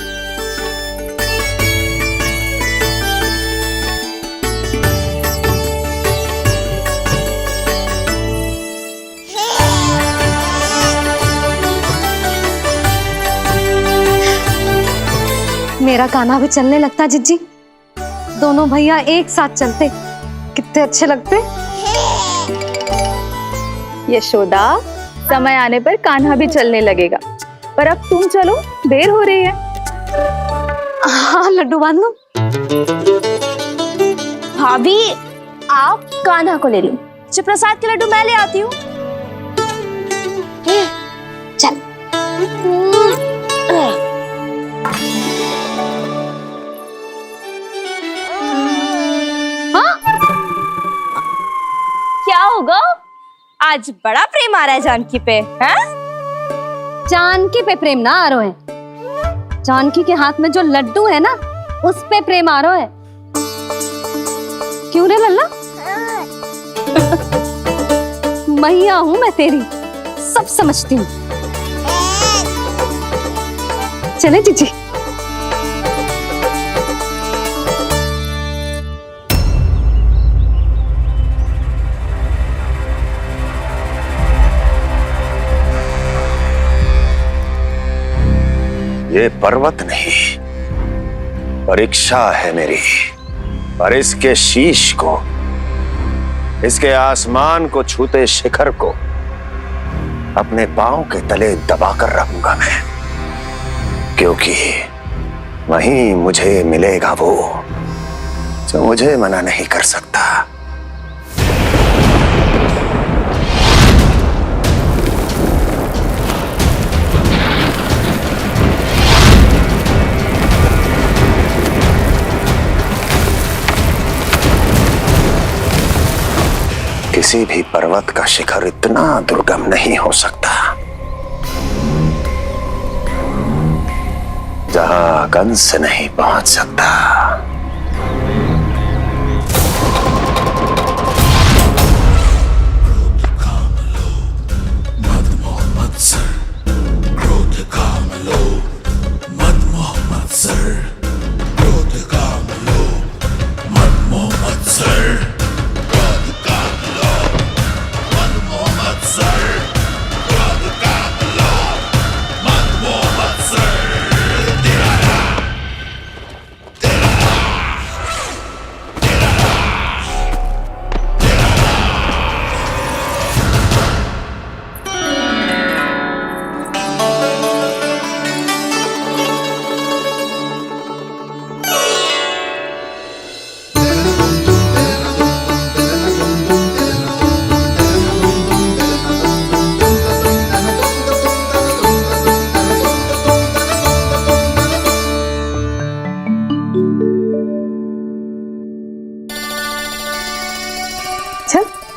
मेरा कान्हा भी चलने लगता जिज्जी। दोनों भैया एक साथ चलते कितने अच्छे लगते। यशोदा, समय आने पर कान्हा भी चलने लगेगा, पर अब तुम चलो, देर हो रही है। हाँ लड्डू बांध लो। भाभी आप कान्हा को ले लो, प्रसाद के लड्डू मैं ले आती हूँ। चल। हाँ? क्या होगा? आज बड़ा प्रेम आ रहा है जानकी पे, हैं? जानकी पे प्रेम ना आ रहा है, जानकी के हाथ में जो लड्डू है ना, उस पे प्रेम आ रहा है। क्यों रे लल्ला? मैया हूं मैं तेरी, सब समझती हूँ। चले जीजी। ये पर्वत नहीं, परीक्षा है मेरी, पर इसके शीश को, इसके आसमान को छूते शिखर को अपने पांव के तले दबाकर रखूंगा मैं, क्योंकि वहीं मुझे मिलेगा वो जो मुझे मना नहीं कर सकता। किसी भी पर्वत का शिखर इतना दुर्गम नहीं हो सकता जहां कंस नहीं पहुंच सकता।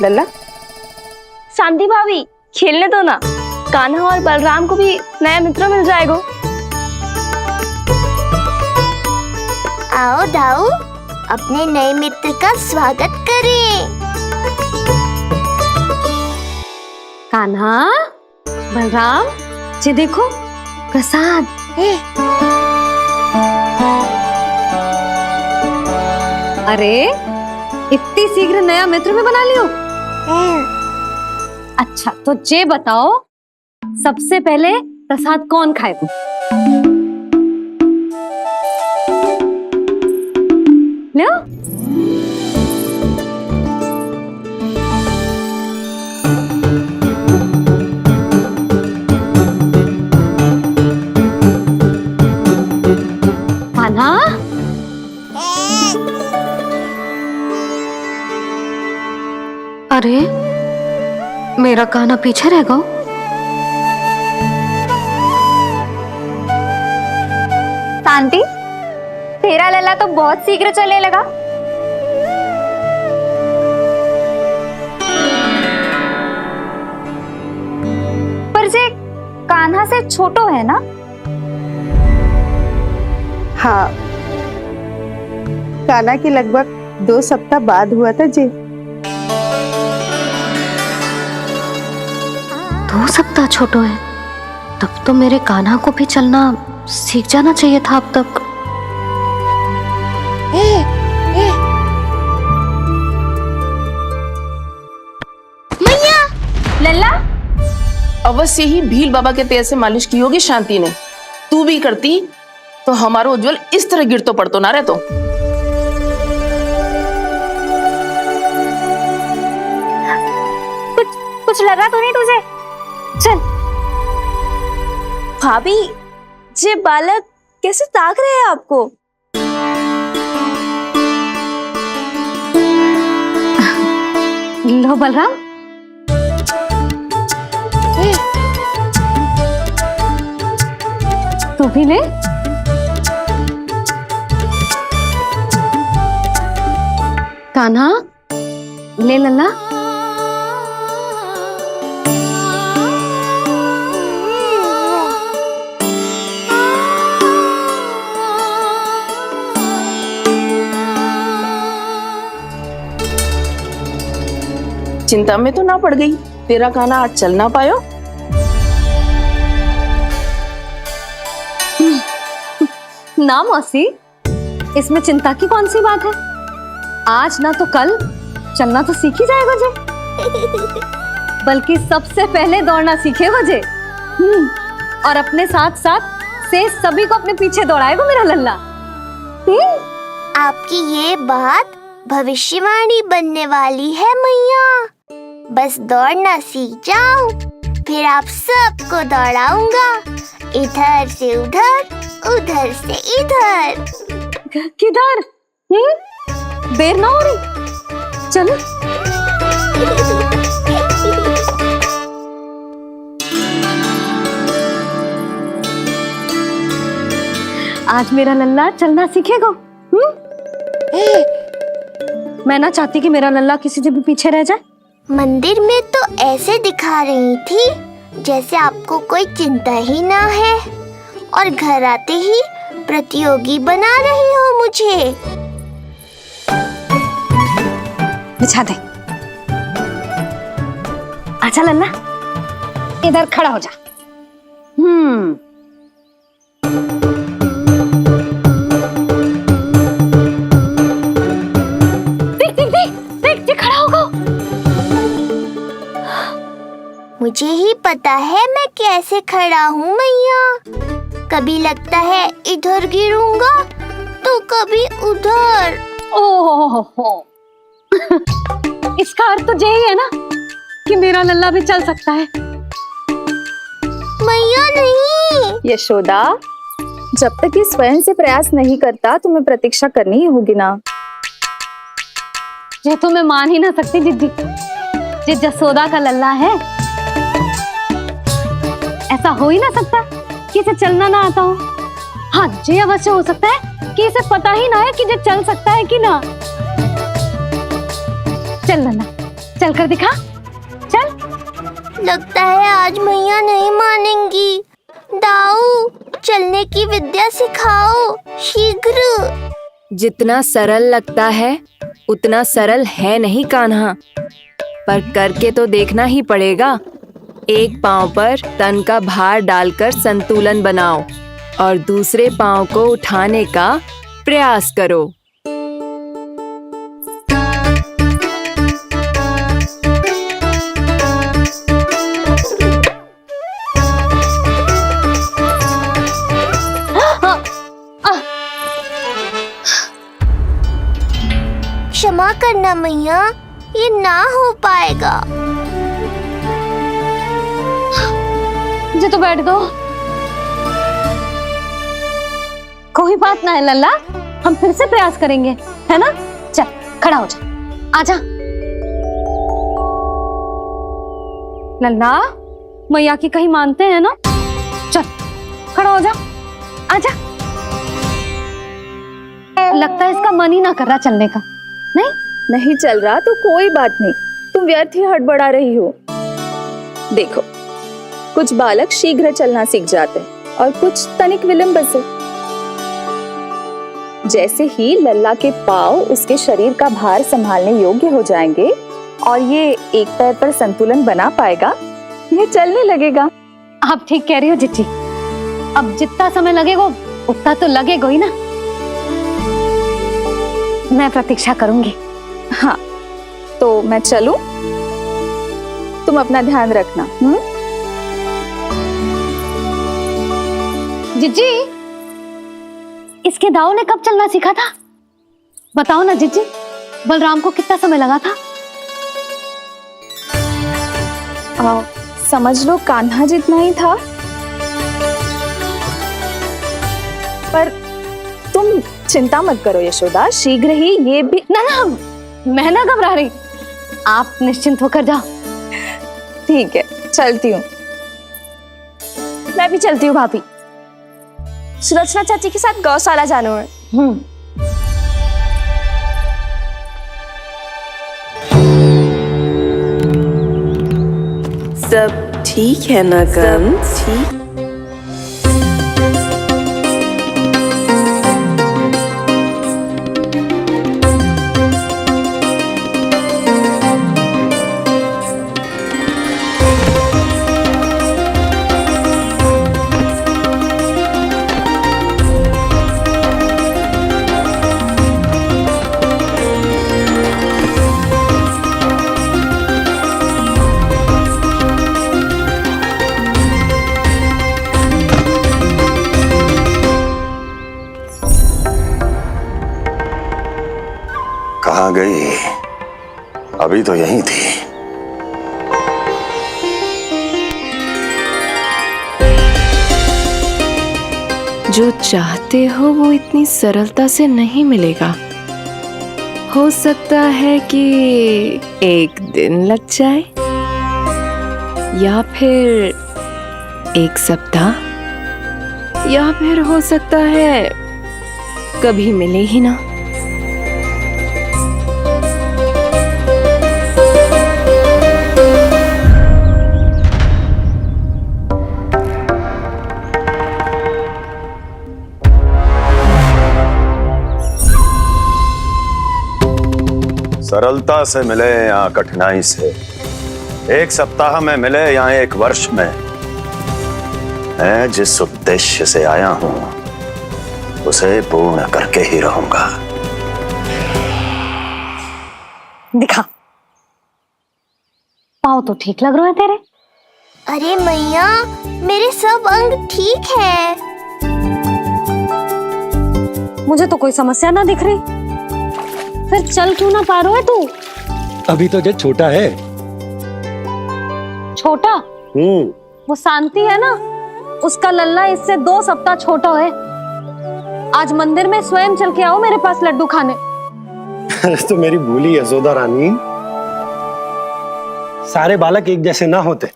लल्ला, शांति भाभी खेलने दो ना, कान्हा और बलराम को भी नया मित्र मिल जाएगा। आओ दाऊ, अपने नए मित्र का स्वागत करें। कान्हा, बलराम, ये देखो प्रसाद। अरे इतनी शीघ्र नया मित्र भी बना लियो? अच्छा तो ये बताओ, सबसे पहले प्रसाद कौन खाएगा? लो। कान्हा, अरे मेरा कान्हा पीछे रह गया। शांति, तेरा लल्ला तो बहुत शीघ्र चलने लगा। से छोटो है ना? हाँ, कान्हा की लगभग 2 सप्ताह बाद हुआ था जी। 2 सप्ताह छोटो है, तब तो मेरे कान्हा को भी चलना सीख जाना चाहिए था अब तक। मैया, लल्ला, अवश्य ही भील बाबा के तेल से मालिश की होगी शांति ने। तू भी करती तो हमारा उज्जवल इस तरह गिर तो पड़तो ना रहे तो। कुछ लगा तो नहीं तुझे? चल। भाभी, ये बालक कैसे ताक रहे हैं आपको? लो बलराम, तू भी ले। कान्हा, ले लल्ला। चिंता में तो ना पड़ गई, तेरा कान्हा आज चल ना पायो। ना मौसी, इसमें चिंता की कौन सी बात है? आज ना तो कल चलना तो सीख ही जाएगा जे। बल्कि सबसे पहले दौड़ना सीखेगा जे। और अपने साथ साथ से सभी को अपने पीछे दौड़ाएगा मेरा लल्ला। आपकी ये बात भविष्यवाणी बनने वाली है मैया। बस दौड़ना सीख जाऊं, फिर आप सबको दौड़ाऊंगा, इधर से उधर, उधर से इधर। किधर? देर ना हो रही, चलो। आज मेरा लल्ला चलना सीखेगा। मैं ना चाहती कि मेरा लल्ला किसी से भी पीछे रह जाए। मंदिर में तो ऐसे दिखा रही थी जैसे आपको कोई चिंता ही ना है, और घर आते ही प्रतियोगी बना रही हो मुझे। बिछा दे। आजा लल्ला, इधर खड़ा हो जा। देख खड़ा होगा। मुझे ही पता है मैं कैसे खड़ा हूँ मैया। कभी लगता है इधर गिरूंगा तो कभी उधर। ओह, इसका अर्थ तो यही है ना कि मेरा लल्ला भी चल सकता है। मैया नहीं। यशोदा, जब तक ये स्वयं से प्रयास नहीं करता तुम्हें प्रतीक्षा करनी ही होगी ना। ये तो मैं मान ही ना सकती जिद्दी, ये जसोदा का लल्ला है। ऐसा हो ही ना सकता कि इसे चलना ना आता हो। हाँ, ये अवश्य हो सकता है कि इसे पता ही ना है कि ये चल सकता है कि ना। चल लल्ला, चल कर दिखा, चल। लगता है आज मैया नहीं मानेंगी। दाऊ, चलने की विद्या सिखाओ शीघ्र। जितना सरल लगता है उतना सरल है नहीं कान्हा, पर करके तो देखना ही पड़ेगा। एक पांव पर तन का भार डालकर संतुलन बनाओ और दूसरे पांव को उठाने का प्रयास करो। क्षमा करना मैया, ये ना हो पाएगा। मुझे तो बैठ दो। कोई बात ना है लल्ला, हम फिर से प्रयास करेंगे, है ना? चल खड़ा हो जा, आजा। लल्ला, मैया की कहीं मानते हैं ना? चल खड़ा हो जा, आजा। लगता है इसका मन ही ना कर रहा चलने का। नहीं चल रहा तो कोई बात नहीं, तुम व्यर्थ ही हड़बड़ा रही हो। देखो, कुछ बालक शीघ्र चलना सीख जाते हैं और कुछ तनिक विलंब से। जैसे ही लल्ला के पांव उसके शरीर का भार संभालने योग्य हो जाएंगे और ये एक पैर पर संतुलन बना पाएगा, ये चलने लगेगा। आप ठीक कह रही हो जिज्जी। अब जितना समय लगेगा उतना तो लगेगा ही ना। मैं प्रतीक्षा करूंगी। हाँ, तो मैं चलूं? तुम अपना ध्यान रखना। जिज्जी, इसके दाऊ ने कब चलना सीखा था? बताओ ना जिज्जी। बलराम को कितना समय लगा था? समझ लो कान्हा जितना ही था। पर तुम चिंता मत करो यशोदा, शीघ्र ही ये भी। ना, मैं ना घबरा रही, आप निश्चिंत होकर जाओ। ठीक है, चलती हूँ। मैं भी चलती हूँ भाभी। सुलक्षणा चाची के साथ गौशाला जाना है। सब ठीक है ना कंस? ठीक। कहाँ गई? अभी तो यहीं थी। जो चाहते हो वो इतनी सरलता से नहीं मिलेगा। हो सकता है कि एक दिन लग जाए या फिर एक सप्ताह, या फिर हो सकता है कभी मिले ही ना। सरलता से मिले या कठिनाई से, एक सप्ताह में मिले या एक वर्ष में, मैं जिस उद्देश्य से आया हूं उसे पूर्ण करके ही रहूंगा। दिखा, पाँव तो ठीक लग रहे हैं तेरे। अरे मैया, मेरे सब अंग ठीक है। मुझे तो कोई समस्या ना दिख रही। फिर चल क्यों ना पा रहा है तू? अभी तो जब छोटा है। छोटा? वो शांति है ना, उसका लल्ला इससे 2 सप्ताह छोटा है। आज मंदिर में स्वयं चल के आओ मेरे पास लड्डू खाने। तो मेरी भूली यशोदा रानी, सारे बालक एक जैसे ना होते।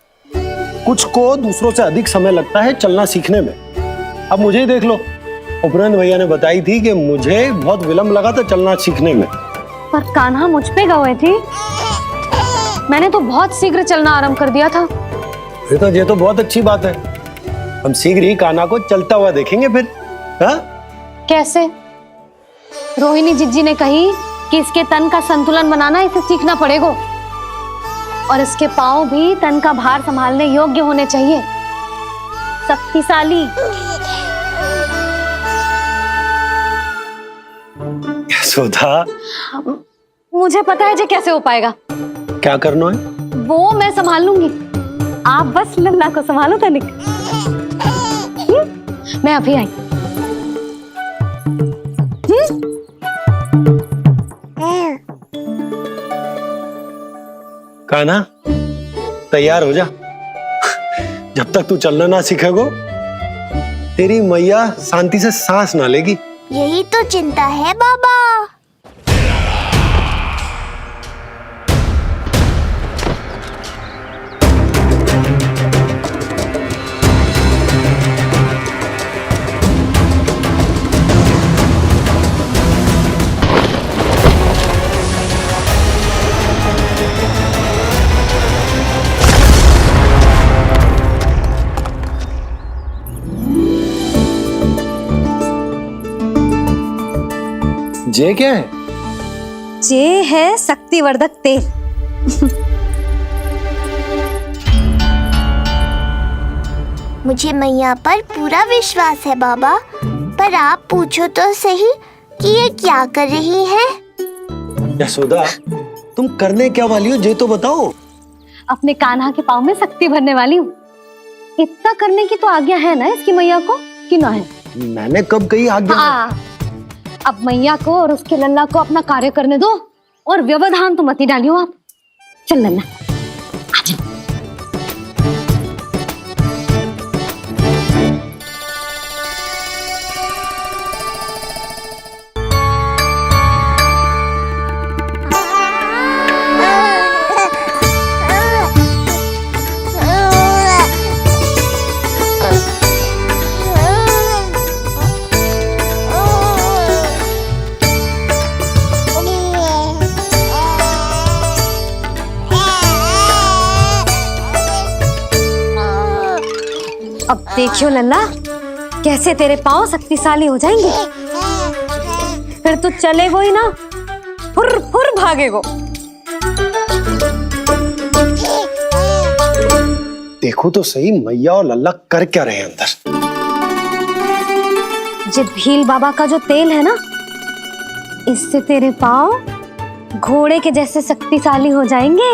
कुछ को दूसरों से अधिक समय लगता है चलना सीखने में। अब मुझे ही देख लो, उपरांत भैया ने बताई थी कि मुझे बहुत विलंब लगा था चलना सीखने में। पर कान्हा मुझ पे गए थी। मैंने तो बहुत शीघ्र चलना आरंभ कर दिया था। ये तो बहुत अच्छी बात है। हम शीघ्र ही कान्हा को चलता हुआ देखेंगे फिर। हाँ? कैसे? रोहिणी जिज्जी ने कही कि इसके तन का संतुलन बनाना इसे सीखना पड़ेगा और इसके पांव भी तन का भार संभालने योग्य होने चाहिए। शक्तिशाली। यशोदा, मुझे पता है जी कैसे हो पाएगा। क्या करना है? वो मैं संभाल लूंगी, आप बस लल्ला को संभालो तनिक। मैं अभी आई। कान्हा, तैयार हो जा। जब तक तू चलना ना सीखेगो, तेरी मैया शांति से सांस ना लेगी। यही तो चिंता है बाबा। जे क्या है? जे है शक्तिवर्धक तेल। मुझे मैया पर पूरा विश्वास है बाबा, पर आप पूछो तो सही कि ये क्या कर रही है? यशोदा, तुम करने क्या वाली हो, जे तो बताओ। अपने कान्हा के पाँव में शक्ति भरने वाली हूँ। इतना करने की तो आज्ञा है ना इसकी मैया को, कि ना है? मैंने कब कही आज्ञा? अब मैया को और उसके लल्ला को अपना कार्य करने दो और व्यवधान तो मत ही डालियो आप। चल लल्ला, अब देखियो लल्ला कैसे तेरे पांव शक्तिशाली हो जाएंगे। फिर तू चलेगो ही ना, फुर फुर भागेगो। देखो तो सही मैया और लल्ला कर क्या रहे हैं अंदर। जो भील बाबा का जो तेल है ना, इससे तेरे पांव घोड़े के जैसे शक्तिशाली हो जाएंगे।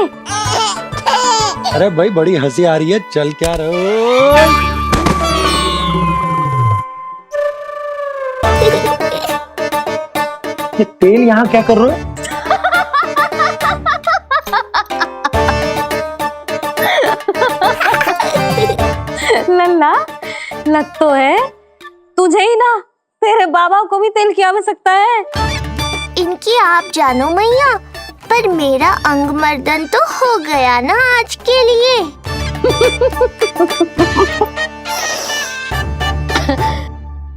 अरे भाई बड़ी हंसी आ रही है, चल क्या रहो। ये तेल यहाँ क्या कर रहे हो? लल्ला, लग तो है तुझे ही ना, तेरे बाबा को भी तेल की आवश्यकता है। इनकी आप जानो मैया, पर मेरा अंग मर्दन तो हो गया ना आज के लिए।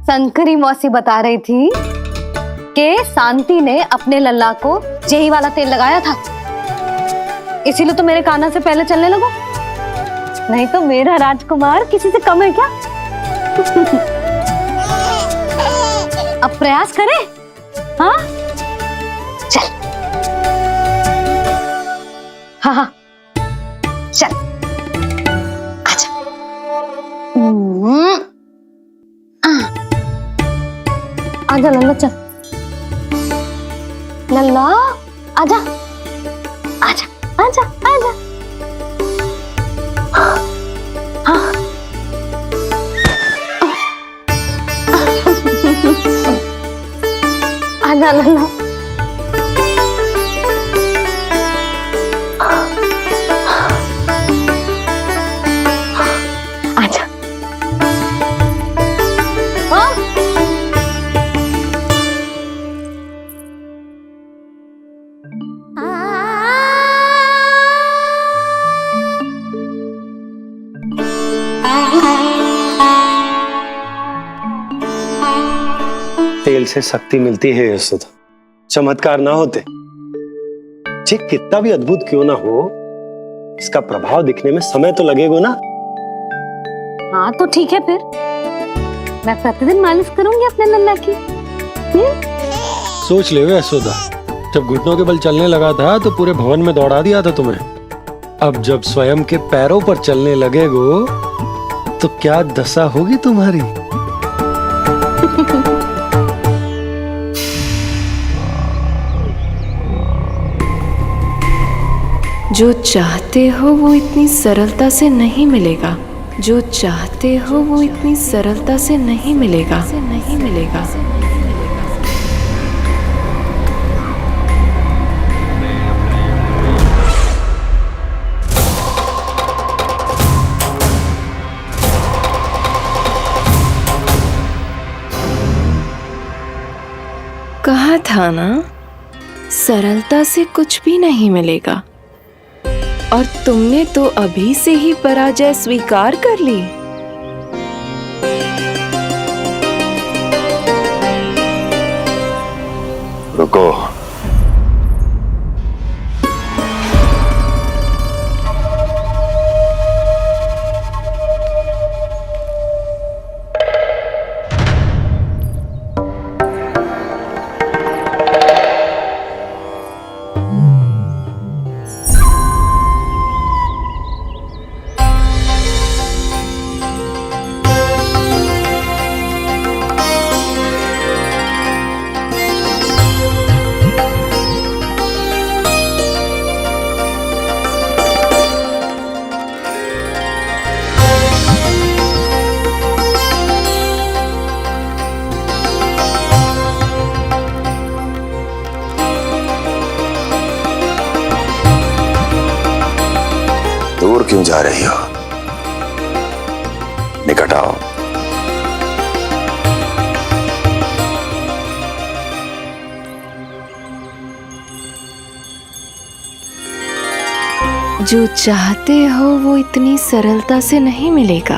शंकरी मौसी बता रही थी कि शांति ने अपने लल्ला को यही वाला तेल लगाया था, इसीलिए तो मेरे कान्हा से पहले चलने लगो। नहीं तो मेरा राजकुमार किसी से कम है क्या? अब प्रयास करें, हाँ? चल, हाँ हाँ चल, आजा। आजा लल्ला, चल लल्ला, आजा आजा आजा आजा। हाँ आजा लल्ला। आजा। हाँ तेल से शक्ति मिलती है यशोदा, चमत्कार ना होते, जे कितना भी अद्भुत क्यों ना हो, इसका प्रभाव दिखने में समय तो लगेगा ना। हाँ तो ठीक है, फिर मैं प्रतिदिन मालिश करूंगी अपने लल्ला की। सोच ले यशोदा, जब घुटनों के बल चलने लगा था तो पूरे भवन में दौड़ा दिया था तुम्हें। अब जब स्वयं के पैरों पर चलने लगेगो तो क्या दशा होगी तुम्हारी। जो चाहते हो वो इतनी सरलता से नहीं मिलेगा, जो चाहते हो वो इतनी सरलता से नहीं मिलेगा, नहीं मिलेगा। कहा था ना, सरलता से कुछ भी नहीं मिलेगा। और तुमने तो अभी से ही पराजय स्वीकार कर ली। रुको, दूर क्यों जा रही हो? निकट आओ। जो चाहते हो वो इतनी सरलता से नहीं मिलेगा।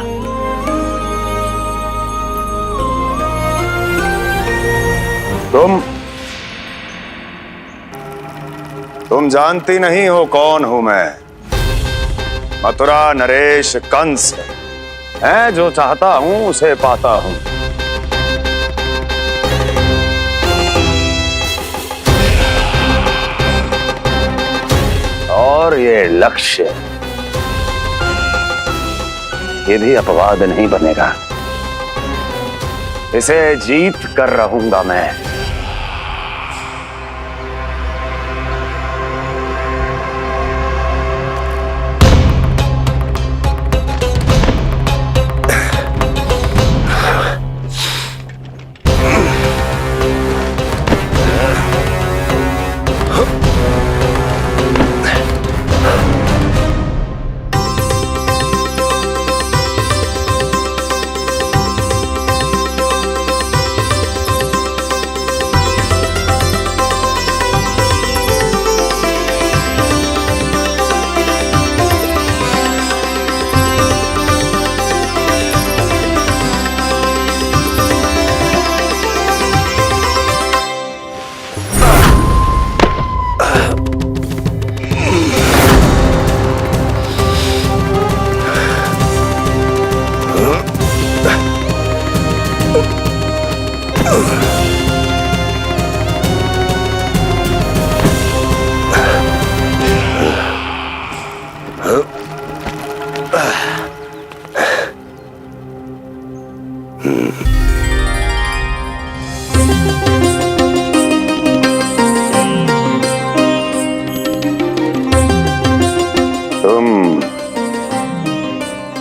तुम जानती नहीं हो कौन हूं मैं। मथुरा नरेश कंस है, जो चाहता हूं उसे पाता हूं। और ये लक्ष्य, ये भी अपवाद नहीं बनेगा। इसे जीत कर रहूंगा मैं।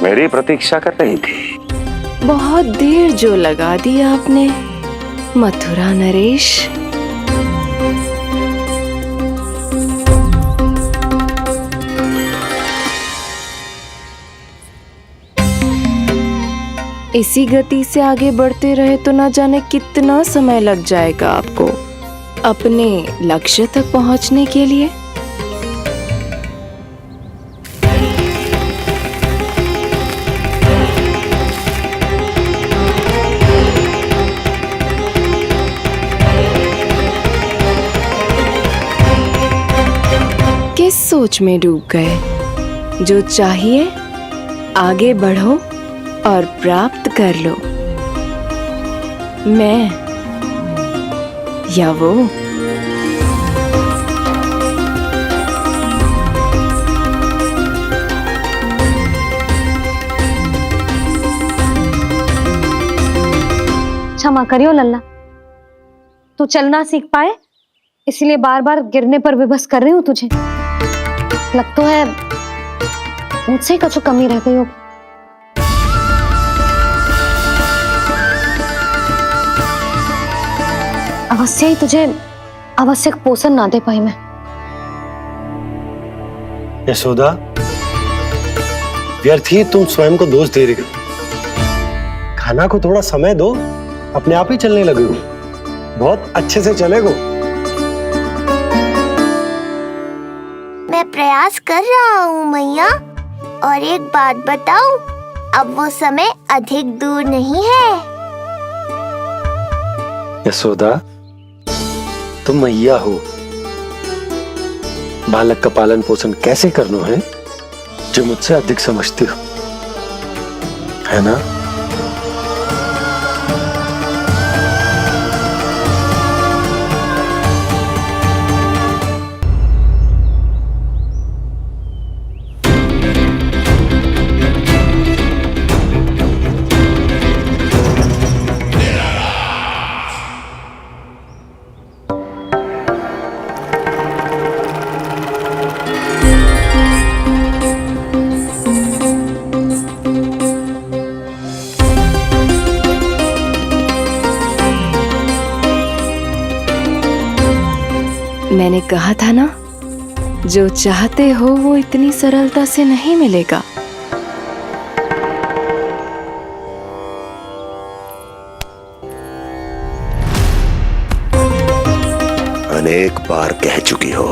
मेरी प्रतीक्षा कर रही थी। बहुत देर जो लगा दी आपने मथुरा नरेश। इसी गति से आगे बढ़ते रहे तो ना जाने कितना समय लग जाएगा आपको अपने लक्ष्य तक पहुंचने के लिए। किस सोच में डूब गए? जो चाहिए आगे बढ़ो और प्राप्त कर लो। मैं या वो? क्षमा करियो लल्ला, तू चलना सीख पाए इसलिए बार बार गिरने पर विवश कर रही हूँ तुझे। लगता है मुझसे कुछ कमी रह गई हो। अवश्य ही तुझे आवश्यक पोषण ना दे पाई मैं। यशोदा, व्यर्थ ही तुम स्वयं को दोष दे रही हो। खाना को थोड़ा समय दो, अपने आप ही चलने लगे हो। बहुत अच्छे से चलेगो। मैं प्रयास कर रहा हूँ मैया। और एक बात बताऊं, अब वो समय अधिक दूर नहीं है। यशोदा, तुम मैया हो। बालक का पालन पोषण कैसे करना है जो मुझसे अधिक समझती हो, है ना? मैंने कहा था ना, जो चाहते हो वो इतनी सरलता से नहीं मिलेगा। अनेक बार कह चुकी हो,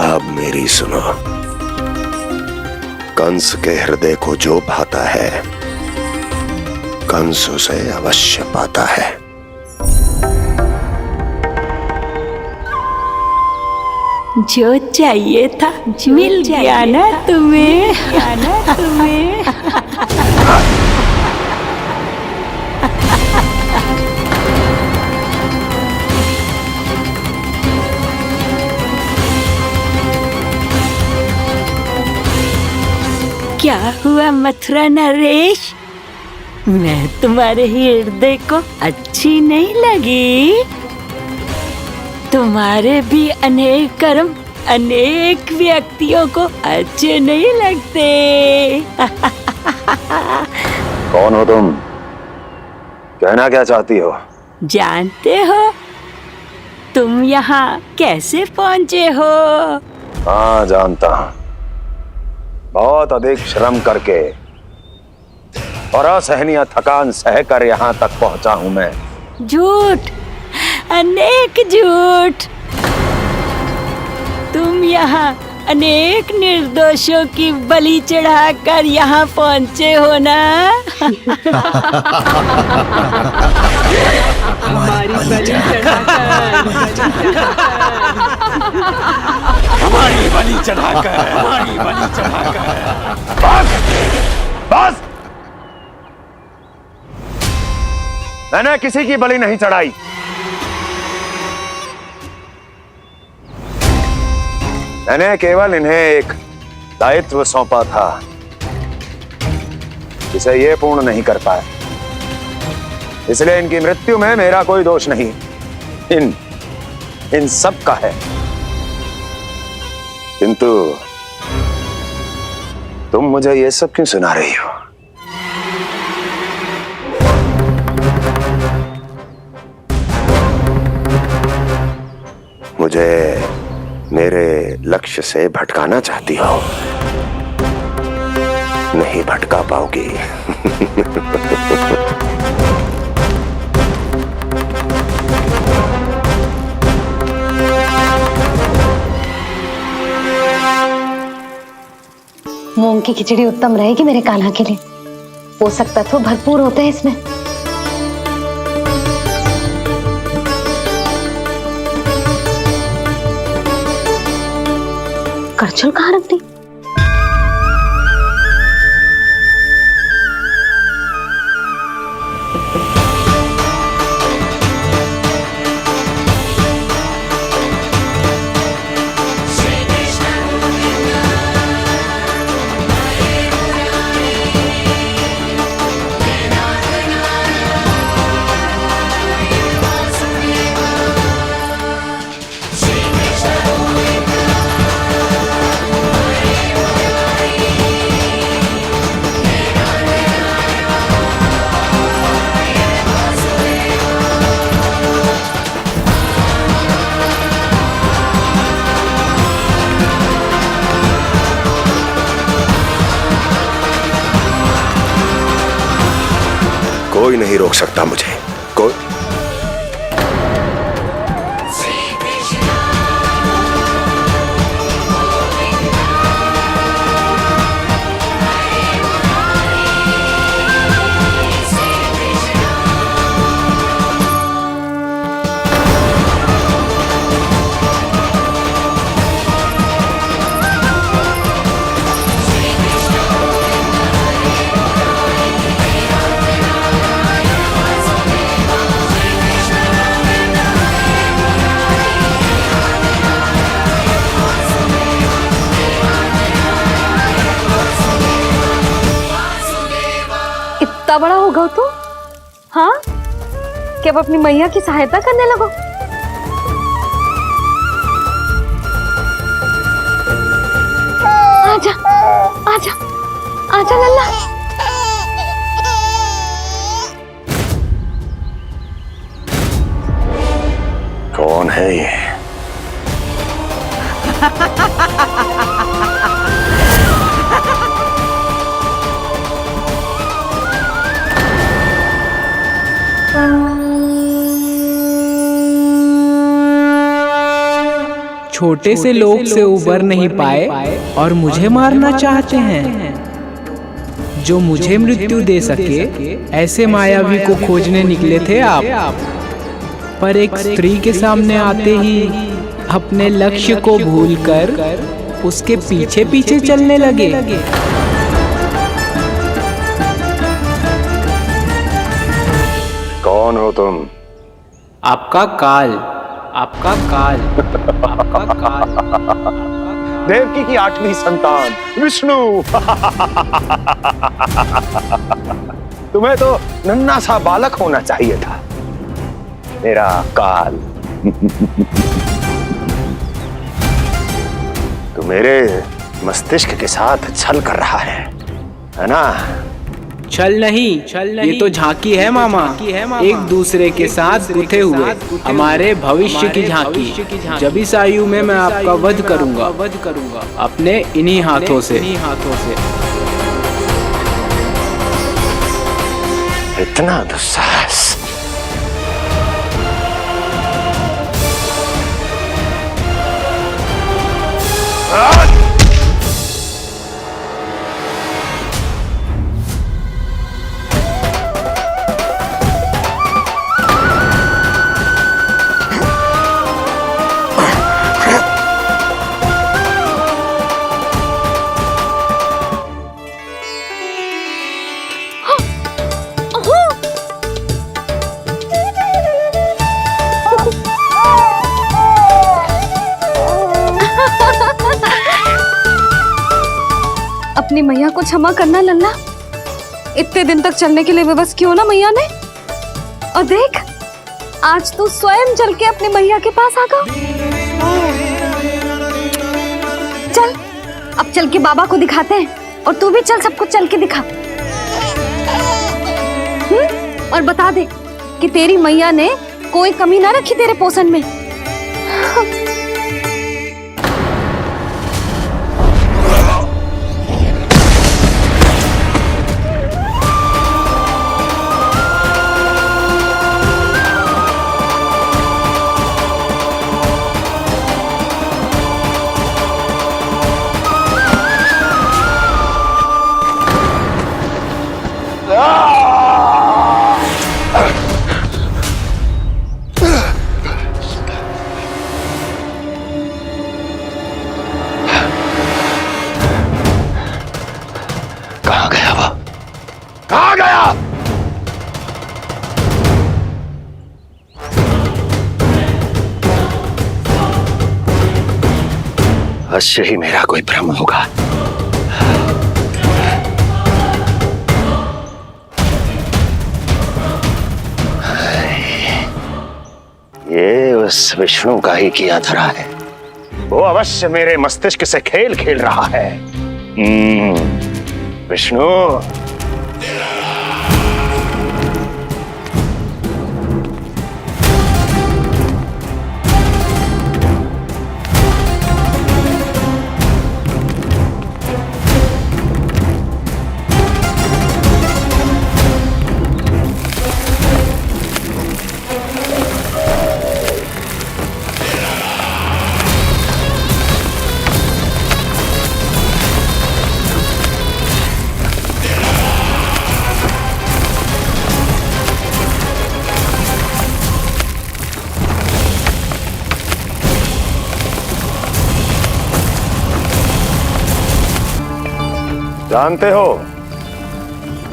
अब मेरी सुनो। कंस के हृदय को जो भाता है, कंस उसे अवश्य पाता है। जो चाहिए था मिल गया ना तुम्हें। क्या हुआ मथुरा नरेश, मैं तुम्हारे हृदय को अच्छी नहीं लगी? तुम्हारे भी अनेक कर्म अनेक व्यक्तियों को अच्छे नहीं लगते। कौन हो तुम? कहना क्या चाहती हो? जानते हो तुम यहाँ कैसे पहुँचे हो? हाँ जानता हूँ। बहुत अधिक श्रम करके और असहनीय थकान सहकर यहाँ तक पहुँचा हूँ मैं। झूठ, अनेक झूठ। तुम यहाँ अनेक निर्दोषों की बलि चढ़ाकर यहाँ पहुँचे हो ना? हमारी बलि चढ़ाकर, बस! मैंने किसी की बलि नहीं चढ़ाई। मैंने केवल इन्हें एक दायित्व सौंपा था जिसे ये पूर्ण नहीं कर पाए, इसलिए इनकी मृत्यु में मेरा कोई दोष नहीं, इन सब का है। किंतु तुम मुझे ये सब क्यों सुना रही हो? मुझे मेरे लक्ष्य से भटकाना चाहती हो? नहीं भटका पाओगी। मूंग की खिचड़ी उत्तम रहेगी मेरे कान्हा के लिए। पोषक तत्व भरपूर होते हैं इसमें। करछुल कहाँ रख दी? कोई नहीं रोक सकता मुझे, कोई। इतना बड़ा हो गया तू? हाँ, कि अब अपनी मैया की सहायता करने लगो। आजा, आजा, आजा लल्ला। कौन है ये? छोटे से लोग से उबर नहीं पाए और मुझे मारना चाहते हैं। जो मुझे मृत्यु दे सके ऐसे मायावी को खोजने निकले थे आप, पर एक स्त्री के सामने आते ही अपने लक्ष्य को भूलकर उसके पीछे पीछे चलने लगे। कौन हो तुम? आपका काल, आपका काल, आपका काल। देवकी की 8वीं संतान विष्णु। तुम्हें तो नन्हा सा बालक होना चाहिए था, मेरा काल। तू मेरे मस्तिष्क के साथ छल कर रहा है ना? छल नहीं, ये तो झांकी है मामा। एक दूसरे के साथ गुथे हुए हमारे भविष्य की झांकी। जब इस आयु में मैं आपका वध करूंगा अपने इन्हीं हाथों से। इतना दुस्साहस! अपनी मैया को क्षमा करना लल्ला। इतने दिन तक चलने के लिए विवश क्यों ना मैया ने। और देख, आज तू स्वयं चल के अपनी मैया के पास आ गया। चल, अब चल के बाबा को दिखाते हैं। और तू भी चल, सबको चल के दिखा। और बता दे कि तेरी मैया ने कोई कमी ना रखी तेरे पोषण में। अवश्य ही मेरा कोई भ्रम होगा। ये उस विष्णु का ही किया धरा है। वो अवश्य मेरे मस्तिष्क से खेल खेल रहा है। विष्णु, जानते हो,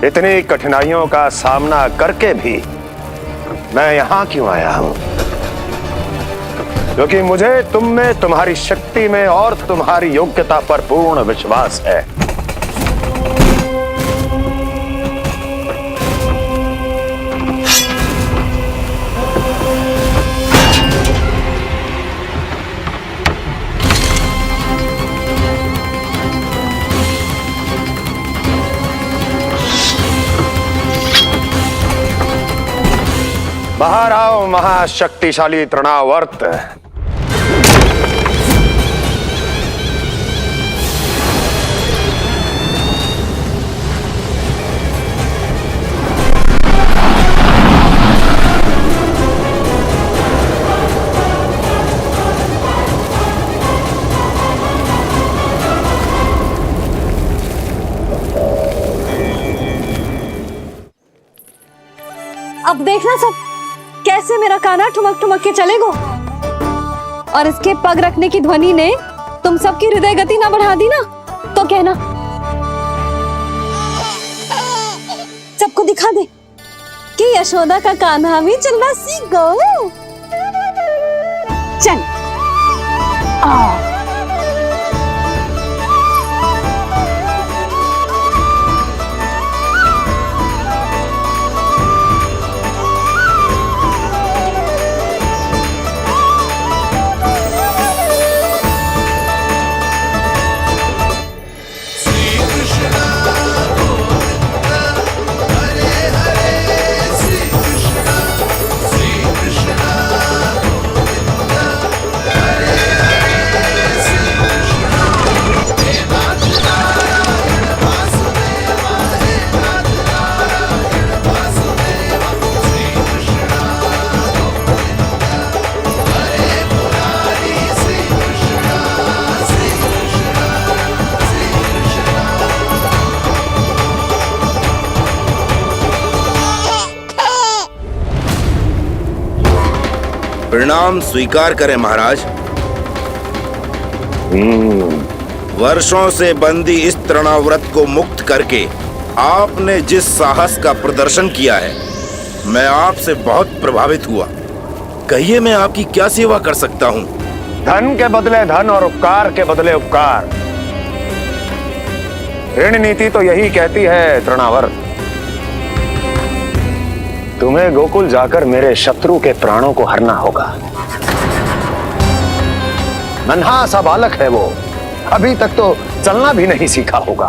इतनी कठिनाइयों का सामना करके भी मैं यहां क्यों आया हूं? क्योंकि मुझे तुम में, तुम्हारी शक्ति में और तुम्हारी योग्यता पर पूर्ण विश्वास है। बाहर आओ महाशक्तिशाली तृणावर्त। अब देखना सब कैसे मेरा कान्हा ठुमक ठुमक के चलेगो। और इसके पग रखने की ध्वनि ने तुम सबकी हृदय गति ना बढ़ा दी ना तो कहना। सबको दिखा दे कि यशोदा का कान्हा भी चलना सीख गो। चल प्रणाम स्वीकार करें महाराज। वर्षों से बंदी इस तृणाव्रत को मुक्त करके आपने जिस साहस का प्रदर्शन किया है, मैं आपसे बहुत प्रभावित हुआ। कहिए मैं आपकी क्या सेवा कर सकता हूँ? धन के बदले धन और उपकार के बदले उपकार, ऋण नीति तो यही कहती है तृणावर्त। तुम्हें गोकुल जाकर मेरे शत्रु के प्राणों को हरना होगा। नन्हा सा बालक है वो, अभी तक तो चलना भी नहीं सीखा होगा।